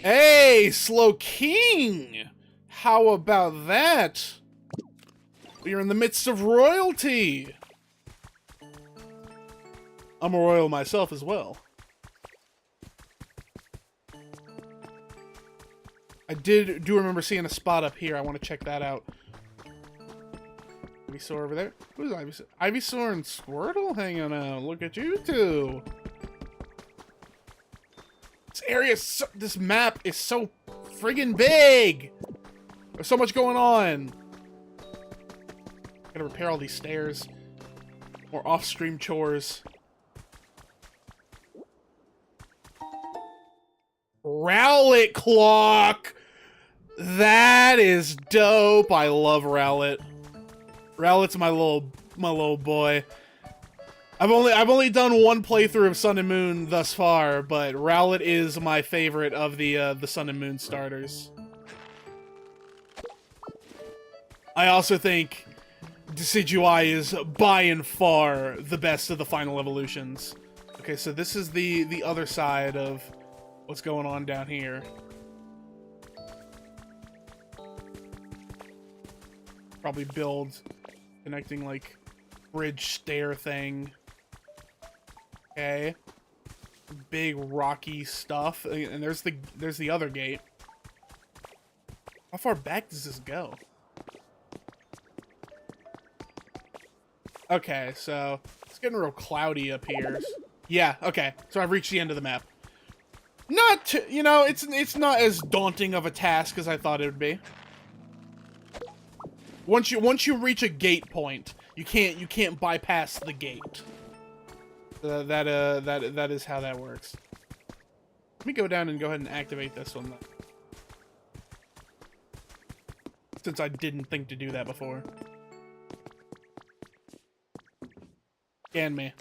Hey, Slow King! How about that? We are in the midst of royalty. I'm a royal myself as well. I do remember seeing a spot up here. I want to check that out. Ivysaur over there. Who's Ivysaur? Ivysaur and Squirtle hanging out. Look at you two. This area, this map is so friggin' big. There's so much going on. Gotta repair all these stairs. More off-stream chores. Rowlet clock. That is dope. I love Rowlet. Rowlet's my little boy. I've only done one playthrough of Sun and Moon thus far, but Rowlet is my favorite of the Sun and Moon starters. I also think Decidueye is by and far the best of the final evolutions. Okay, so this is the other side of what's going on down here. Probably build connecting like bridge stair thing. Okay. Big rocky stuff. And there's the other gate. How far back does this go? Okay, so it's getting real cloudy up here. Yeah, okay. So I've reached the end of the map. Not too, you know, it's not as daunting of a task as I thought it would be. Once you reach a gate point, you can't bypass the gate. That is how that works. Let me go down and go ahead and activate this one, since I didn't think to do that before. Scan me.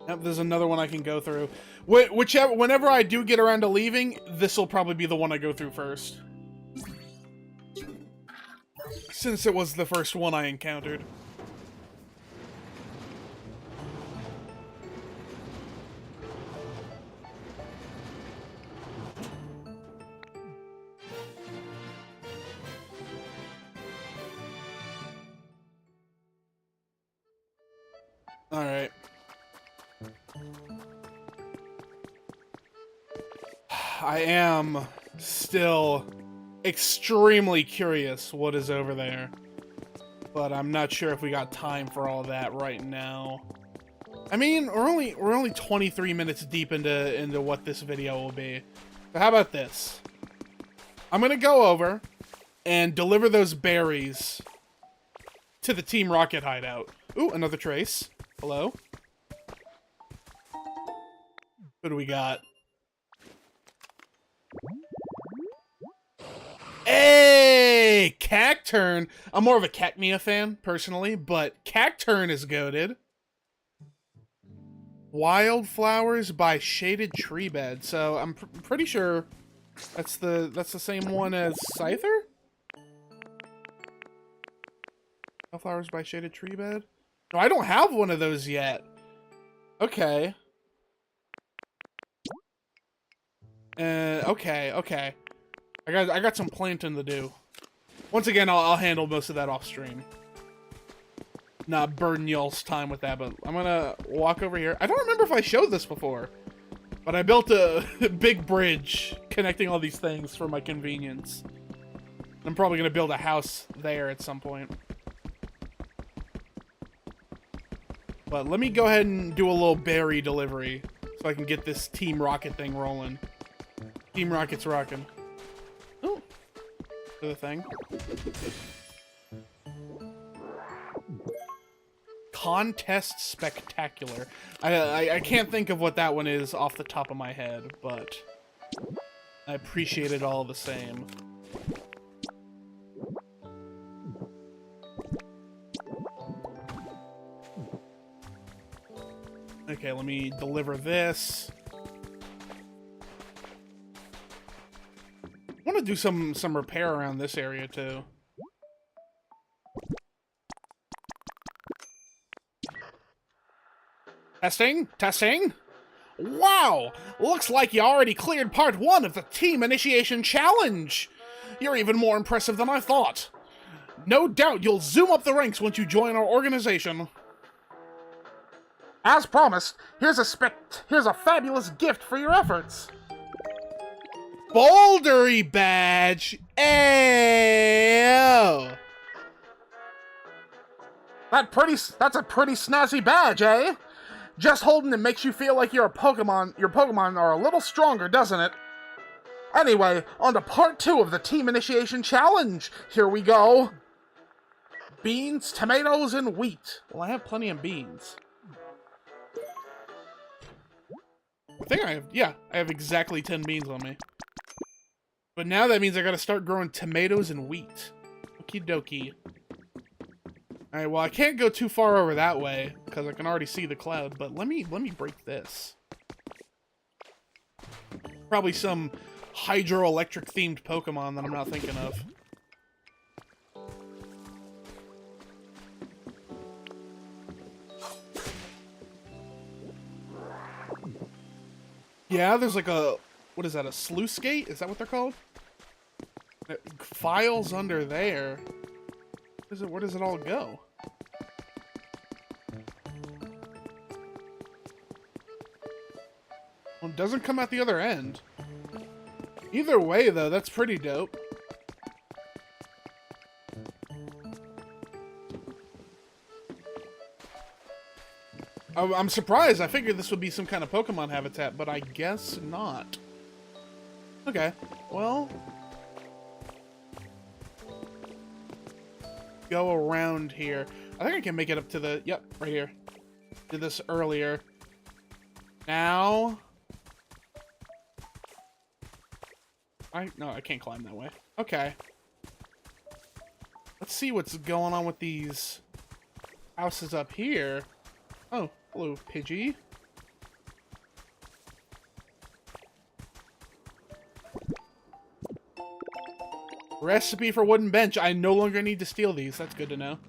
Yep, there's another one I can go through. Whenever I do get around to leaving, this will probably be the one I go through first. Since it was the first one I encountered. Alright. I am still extremely curious what is over there, but I'm not sure if we got time for all that right now. I mean, we're only 23 minutes deep into what this video will be. So how about this? I'm gonna go over and deliver those berries to the Team Rocket hideout. Ooh, another Trace. Hello. What do we got? Hey! Cacturn! I'm more of a Cacnea fan, personally, but Cacturn is goated. Wildflowers by Shaded Tree Bed. So I'm pretty sure that's the same one as Scyther? Wildflowers by Shaded Tree Bed? No, I don't have one of those yet. Okay. Okay. I got some planting to do. Once again, I'll handle most of that off stream. not burden y'all's time with that, but I'm gonna walk over here. I don't remember if I showed this before, but I built a big bridge connecting all these things for my convenience. I'm probably gonna build a house there at some point. But let me go ahead and do a little berry delivery so I can get this Team Rocket thing rolling. Team Rocket's rocking. Oh, the thing. Contest Spectacular. I can't think of what that one is off the top of my head, but I appreciate it all the same. Okay, let me deliver this. I want to do some repair around this area too. Testing? Testing? Wow! Looks like you already cleared part 1 of the Team Initiation Challenge! You're even more impressive than I thought. No doubt you'll zoom up the ranks once you join our organization. As promised, here's a fabulous gift for your efforts. Bouldery badge! Ew! That's a pretty snazzy badge, eh? Just holding it makes you feel like your Pokemon are a little stronger, doesn't it? Anyway, on to part 2 of the Team Initiation Challenge. Here we go. Beans, tomatoes, and wheat. Well, I have plenty of beans. I think I have exactly 10 beans on me. But now that means I gotta start growing tomatoes and wheat. Okie dokie. Alright, well I can't go too far over that way, because I can already see the cloud, but let me break this. Probably some hydroelectric themed Pokemon that I'm not thinking of. Yeah, there's like a, what is that, a sluice gate? Is that what they're called? Files under there. Where does it all go? Well, it doesn't come out the other end. Either way, though, that's pretty dope. I'm surprised. I figured this would be some kind of Pokemon habitat, but I guess not. Okay, well... go around here. I think I can make it up to the... Yep, right here. Did this earlier. Now... No, I can't climb that way. Okay. Let's see what's going on with these houses up here. Oh, hello, Pidgey. Recipe for wooden bench. I no longer need to steal these. That's good to know.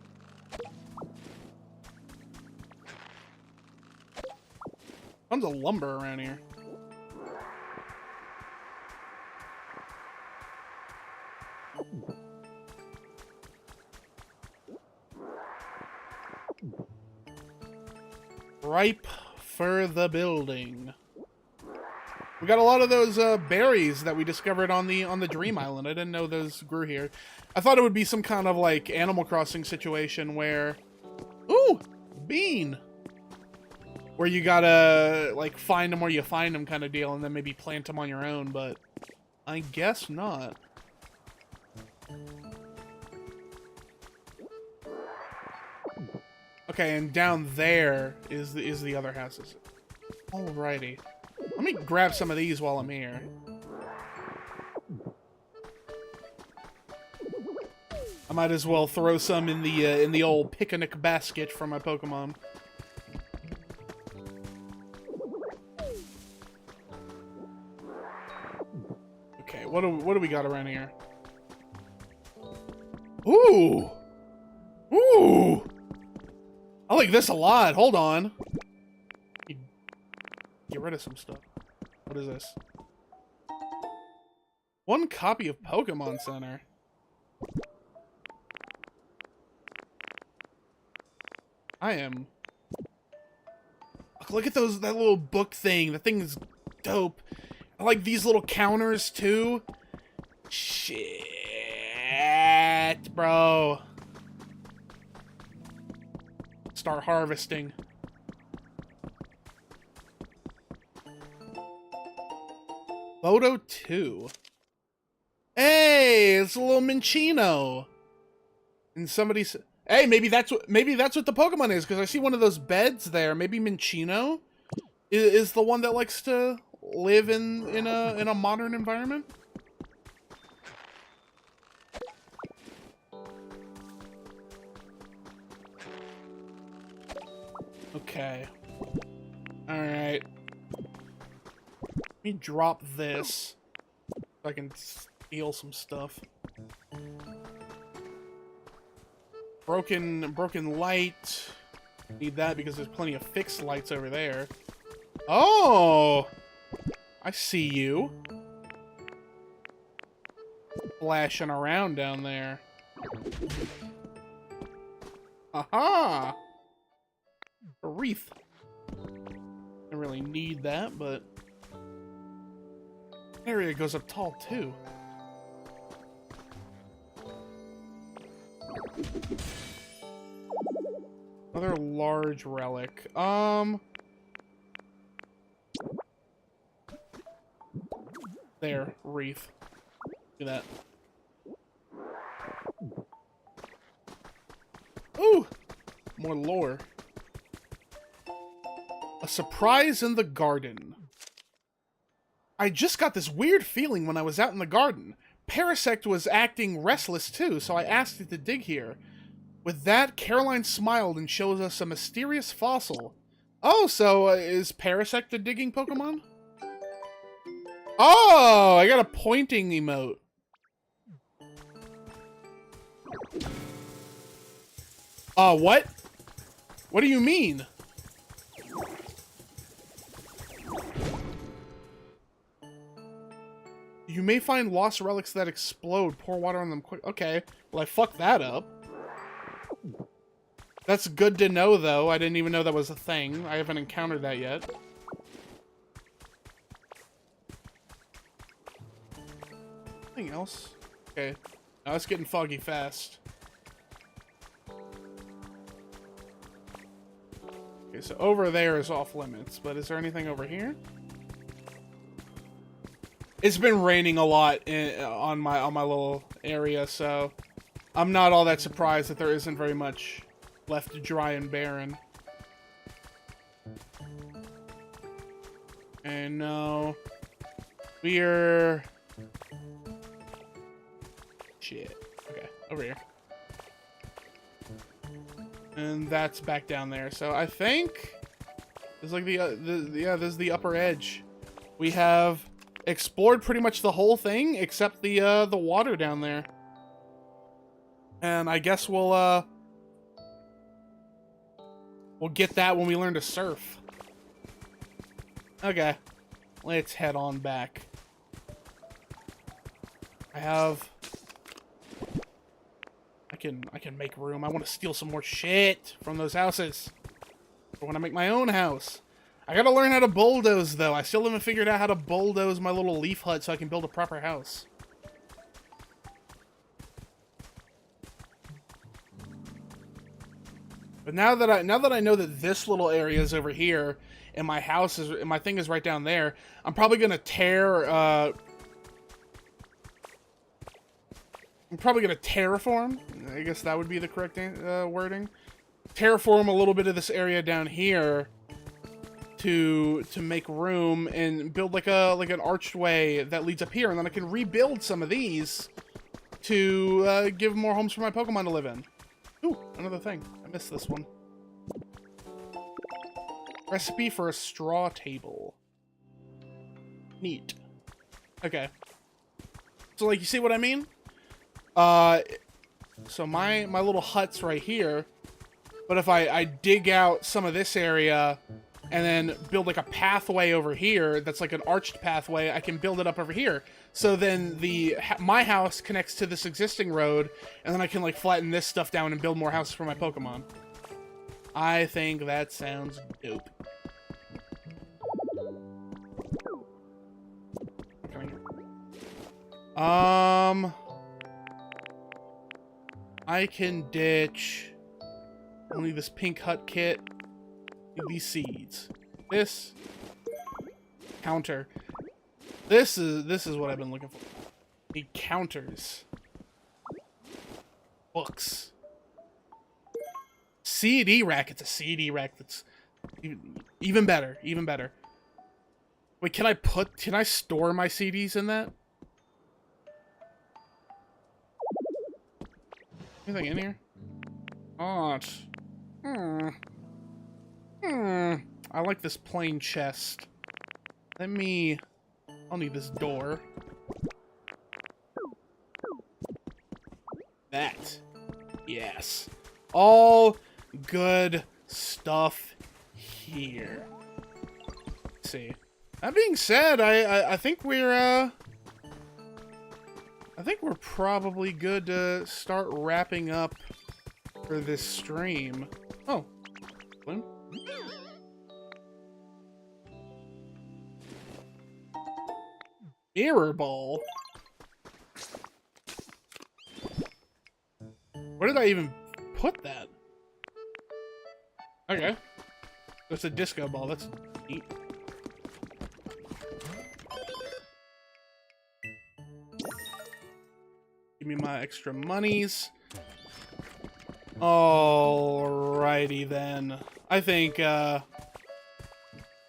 Tons of lumber around here. Ripe for the building. We got a lot of those berries that we discovered on the Dream Island. I didn't know those grew here. I thought it would be some kind of like Animal Crossing situation where, ooh, bean, where you gotta like find them where you find them kind of deal, and then maybe plant them on your own. But I guess not. Okay, and down there is the other houses. Alrighty. Let me grab some of these while I'm here. I might as well throw some in the old picnic basket for my Pokemon. Okay, what do we got around here? Ooh! Ooh! I like this a lot. Hold on. Get rid of some stuff. What is this? One copy of Pokemon Center. I am... Look at those, that little book thing. That thing is dope. I like these little counters, too. Shit, bro. Start harvesting. Photo 2. Hey, it's a little Minccino. And somebody's... Hey, maybe that's what the Pokemon is, because I see one of those beds there. Maybe Minccino is the one that likes to live in a modern environment. Okay. Alright. Let me drop this so I can steal some stuff. Broken light. Need that because there's plenty of fixed lights over there. Oh! I see you. Flashing around down there. Aha! A wreath. Don't really need that, but... Area goes up tall, too. Another large relic. There, wreath. Look at that. Ooh! More lore. A surprise in the garden. I just got this weird feeling when I was out in the garden. Parasect was acting restless too, so I asked it to dig here. With that, Caroline smiled and shows us a mysterious fossil. Oh, so is Parasect a digging Pokemon? Oh, I got a pointing emote. What? What do you mean? You may find lost relics that explode. Pour water on them quick. Okay, well I fucked that up. That's good to know, though. I didn't even know that was a thing. I haven't encountered that yet. Anything else? Okay. Now it's getting foggy fast. Okay, so over there is off limits, but is there anything over here? It's been raining a lot on my little area, so I'm not all that surprised that there isn't very much left dry and barren. And no, we're shit. Okay, over here, and that's back down there. So I think there's like yeah, there's the upper edge. We have explored pretty much the whole thing except the water down there. And I guess we'll get that when we learn to surf. Okay. Let's head on back. I can make room. I want to steal some more shit from those houses. I want to make my own house. I gotta learn how to bulldoze, though. I still haven't figured out how to bulldoze my little leaf hut so I can build a proper house. But now that I know that this little area is over here, and my house is, and my thing is right down there, I'm probably gonna terraform. I guess that would be the correct wording. Terraform a little bit of this area down here to make room and build like an archway that leads up here, and then I can rebuild some of these to give more homes for my Pokemon to live in. Ooh, another thing. I missed this one. Recipe for a straw table. Neat. Okay. So, like, you see what I mean? So my little hut's right here, but if I dig out some of this area and then build like a pathway over here that's like an arched pathway, I can build it up over here. So then my house connects to this existing road, and then I can like flatten this stuff down and build more houses for my Pokemon. I think that sounds dope. I can ditch only this pink hut kit. These seeds. This counter. This is what I've been looking for. Need counters. Books. CD rack. It's a CD rack that's even better. Even better. Wait, can I store my CDs in that? Anything in here? Oh, I like this plain chest. I'll need this door. That. Yes. All good stuff here. Let's see. That being said, I think we're probably good to start wrapping up for this stream. Oh. Bloom? Mirror ball. Where did I even put that? Okay. It's a disco ball. That's neat. Give me my extra monies. Alrighty then. I think this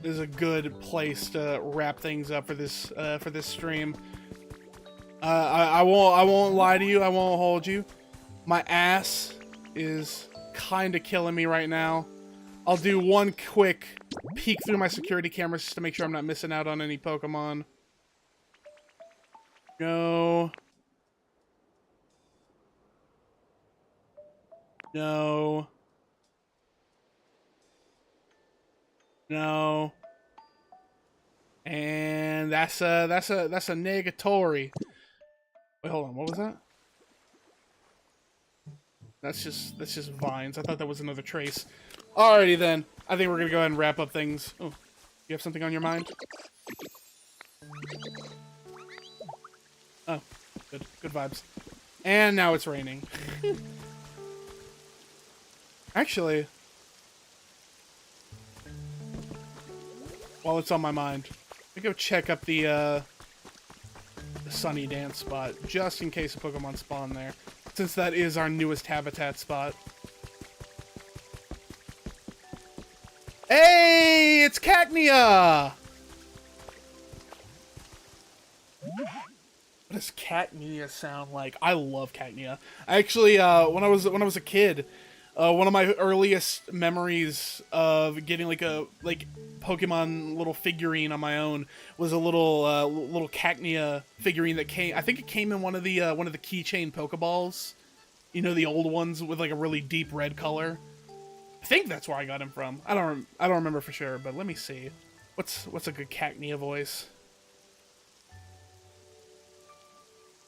is a good place to wrap things up for this stream. I won't lie to you. I won't hold you. My ass is kind of killing me right now. I'll do one quick peek through my security cameras just to make sure I'm not missing out on any Pokemon. Go. No. No. And that's a negatory. Wait, hold on. What was that? That's just vines. I thought that was another trace. Alrighty then. I think we're gonna go ahead and wrap up things. Oh, you have something on your mind? Oh, good vibes. And now it's raining. Actually, while it's on my mind, let me go check up the sunny dance spot, just in case a Pokemon spawn there, since that is our newest habitat spot. Hey, it's Cacnea! What does Cacnea sound like? I love Cacnea. Actually, when I was a kid, one of my earliest memories of getting like a Pokemon little figurine on my own was a little Cacnea figurine that came. I think it came in one of the keychain Pokeballs. You know, the old ones with like a really deep red color. I think that's where I got him from. I don't remember for sure, but let me see. What's a good Cacnea voice?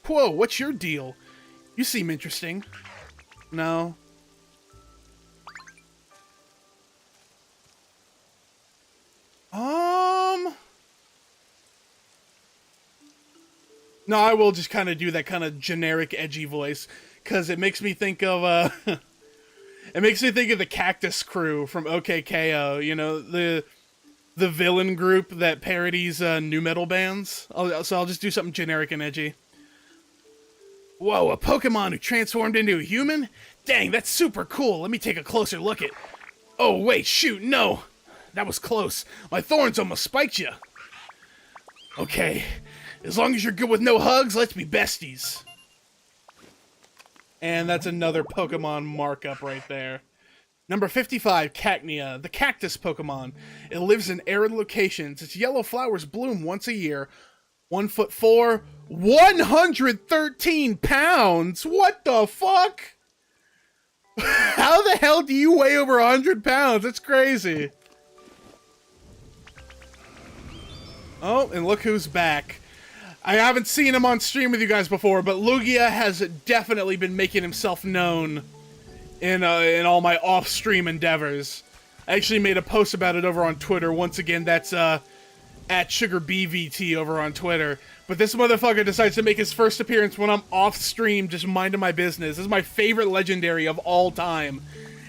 Whoa, what's your deal? You seem interesting. No. No, I will just kind of do that kind of generic, edgy voice, because it makes me think of, it makes me think of the Cactus Crew from OKKO, you know, the villain group that parodies nu metal bands. So I'll just do something generic and edgy. Whoa, a Pokemon who transformed into a human? Dang, that's super cool. Let me take a closer look at... Oh, wait, shoot, no. That was close. My thorns almost spiked you. Okay, as long as you're good with no hugs, let's be besties. And that's another Pokemon markup right there. Number 55, Cacnea, the cactus Pokemon. It lives in arid locations. Its yellow flowers bloom once a year. 1'4", 113 pounds. What the fuck? How the hell do you weigh over 100 pounds? That's crazy. Oh, and look who's back. I haven't seen him on stream with you guys before, but Lugia has definitely been making himself known in all my off-stream endeavors. I actually made a post about it over on Twitter. Once again, that's at SugarBVT over on Twitter. But this motherfucker decides to make his first appearance when I'm off-stream, just minding my business. This is my favorite legendary of all time.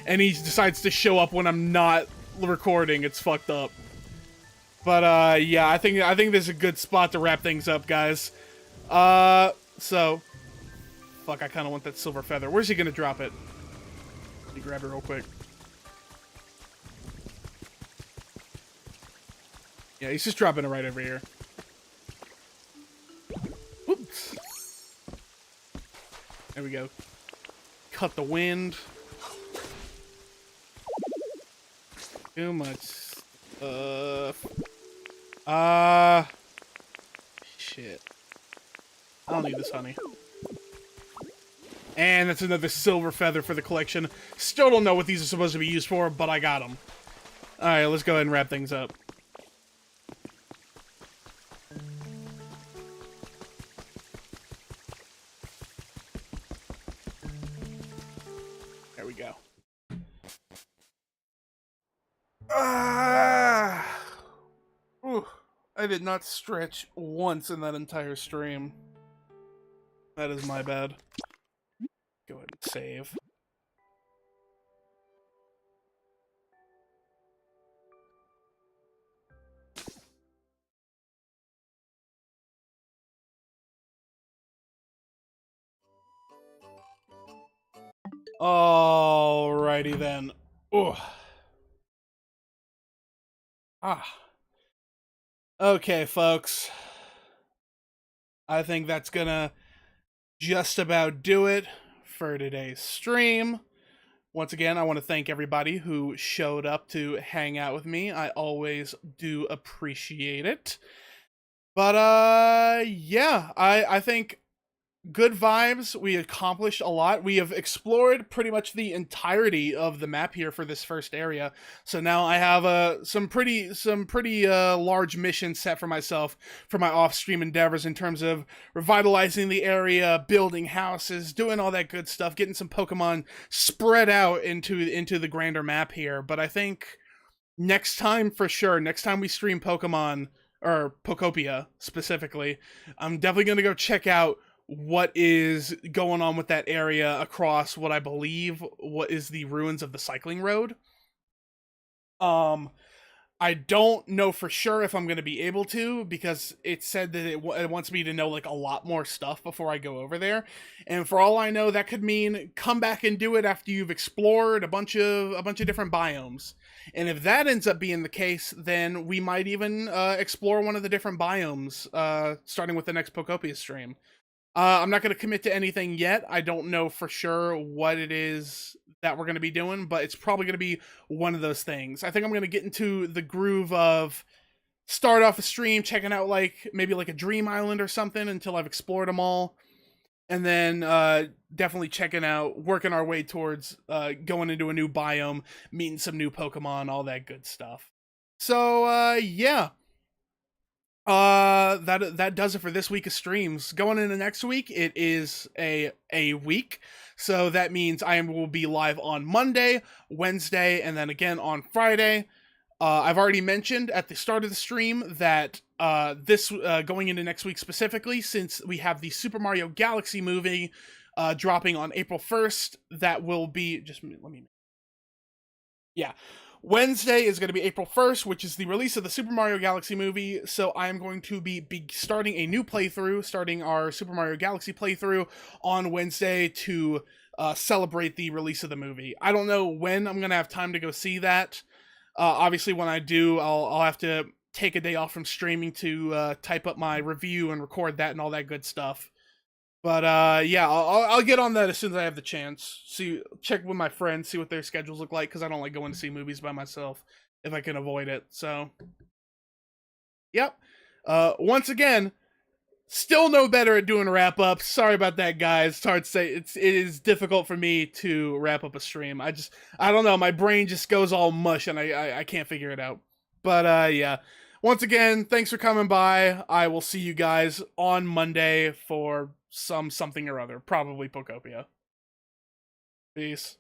And he decides to show up when I'm not recording. It's fucked up. But, yeah, I think this is a good spot to wrap things up, guys. So... Fuck, I kind of want that silver feather. Where's he gonna drop it? Let me grab it real quick. Yeah, he's just dropping it right over here. Oops. There we go. Cut the wind. Too much stuff. Shit. I don't need this honey. And that's another silver feather for the collection. Still don't know what these are supposed to be used for, but I got them. Alright, let's go ahead and wrap things up. There we go. I did not stretch once in that entire stream. That is my bad. Go ahead and save. Alrighty then. Ugh. Okay, folks. I think that's gonna just about do it for today's stream. Once again, I want to thank everybody who showed up to hang out with me. I always do appreciate it. But, yeah, I think good vibes. We accomplished a lot. We have explored pretty much the entirety of the map here for this first area. So now I have some pretty large missions set for myself for my off-stream endeavors in terms of revitalizing the area, building houses, doing all that good stuff, getting some Pokemon spread out into the grander map here. But I think next time, for sure, next time we stream Pokemon, or Pokopia specifically, I'm definitely going to go check out what is going on with that area across what I believe what is the ruins of the cycling road. I don't know for sure if I'm going to be able to, because it said that it wants me to know like a lot more stuff before I go over there. And for all I know, that could mean come back and do it after you've explored a bunch of different biomes. And if that ends up being the case, then we might even explore one of the different biomes, starting with the next Pokopia stream. I'm not going to commit to anything yet. I don't know for sure what it is that we're going to be doing, but it's probably going to be one of those things. I think I'm going to get into the groove of start off a stream, checking out like maybe like a Dream Island or something until I've explored them all. And then definitely working our way towards going into a new biome, meeting some new Pokemon, all that good stuff. So, yeah. That does it for this week of streams. Going into next week, it is a week, so that means I will be live on Monday, Wednesday, and then again on Friday. I've already mentioned at the start of the stream that this going into next week specifically, since we have the Super Mario Galaxy movie dropping on April 1st, that will be Wednesday is going to be April 1st, which is the release of the Super Mario Galaxy movie, so I'm going to be starting a new playthrough, starting our Super Mario Galaxy playthrough on Wednesday to celebrate the release of the movie. I don't know when I'm going to have time to go see that. Obviously, when I do, I'll have to take a day off from streaming to type up my review and record that and all that good stuff. But, yeah, I'll get on that as soon as I have the chance. Check with my friends, see what their schedules look like, because I don't like going to see movies by myself if I can avoid it. So, yep. Once again, still no better at doing wrap-ups. Sorry about that, guys. It's hard to say. It is difficult for me to wrap up a stream. I don't know. My brain just goes all mush, and I can't figure it out. But, yeah. Once again, thanks for coming by. I will see you guys on Monday for something or other. Probably Pokopia. Peace.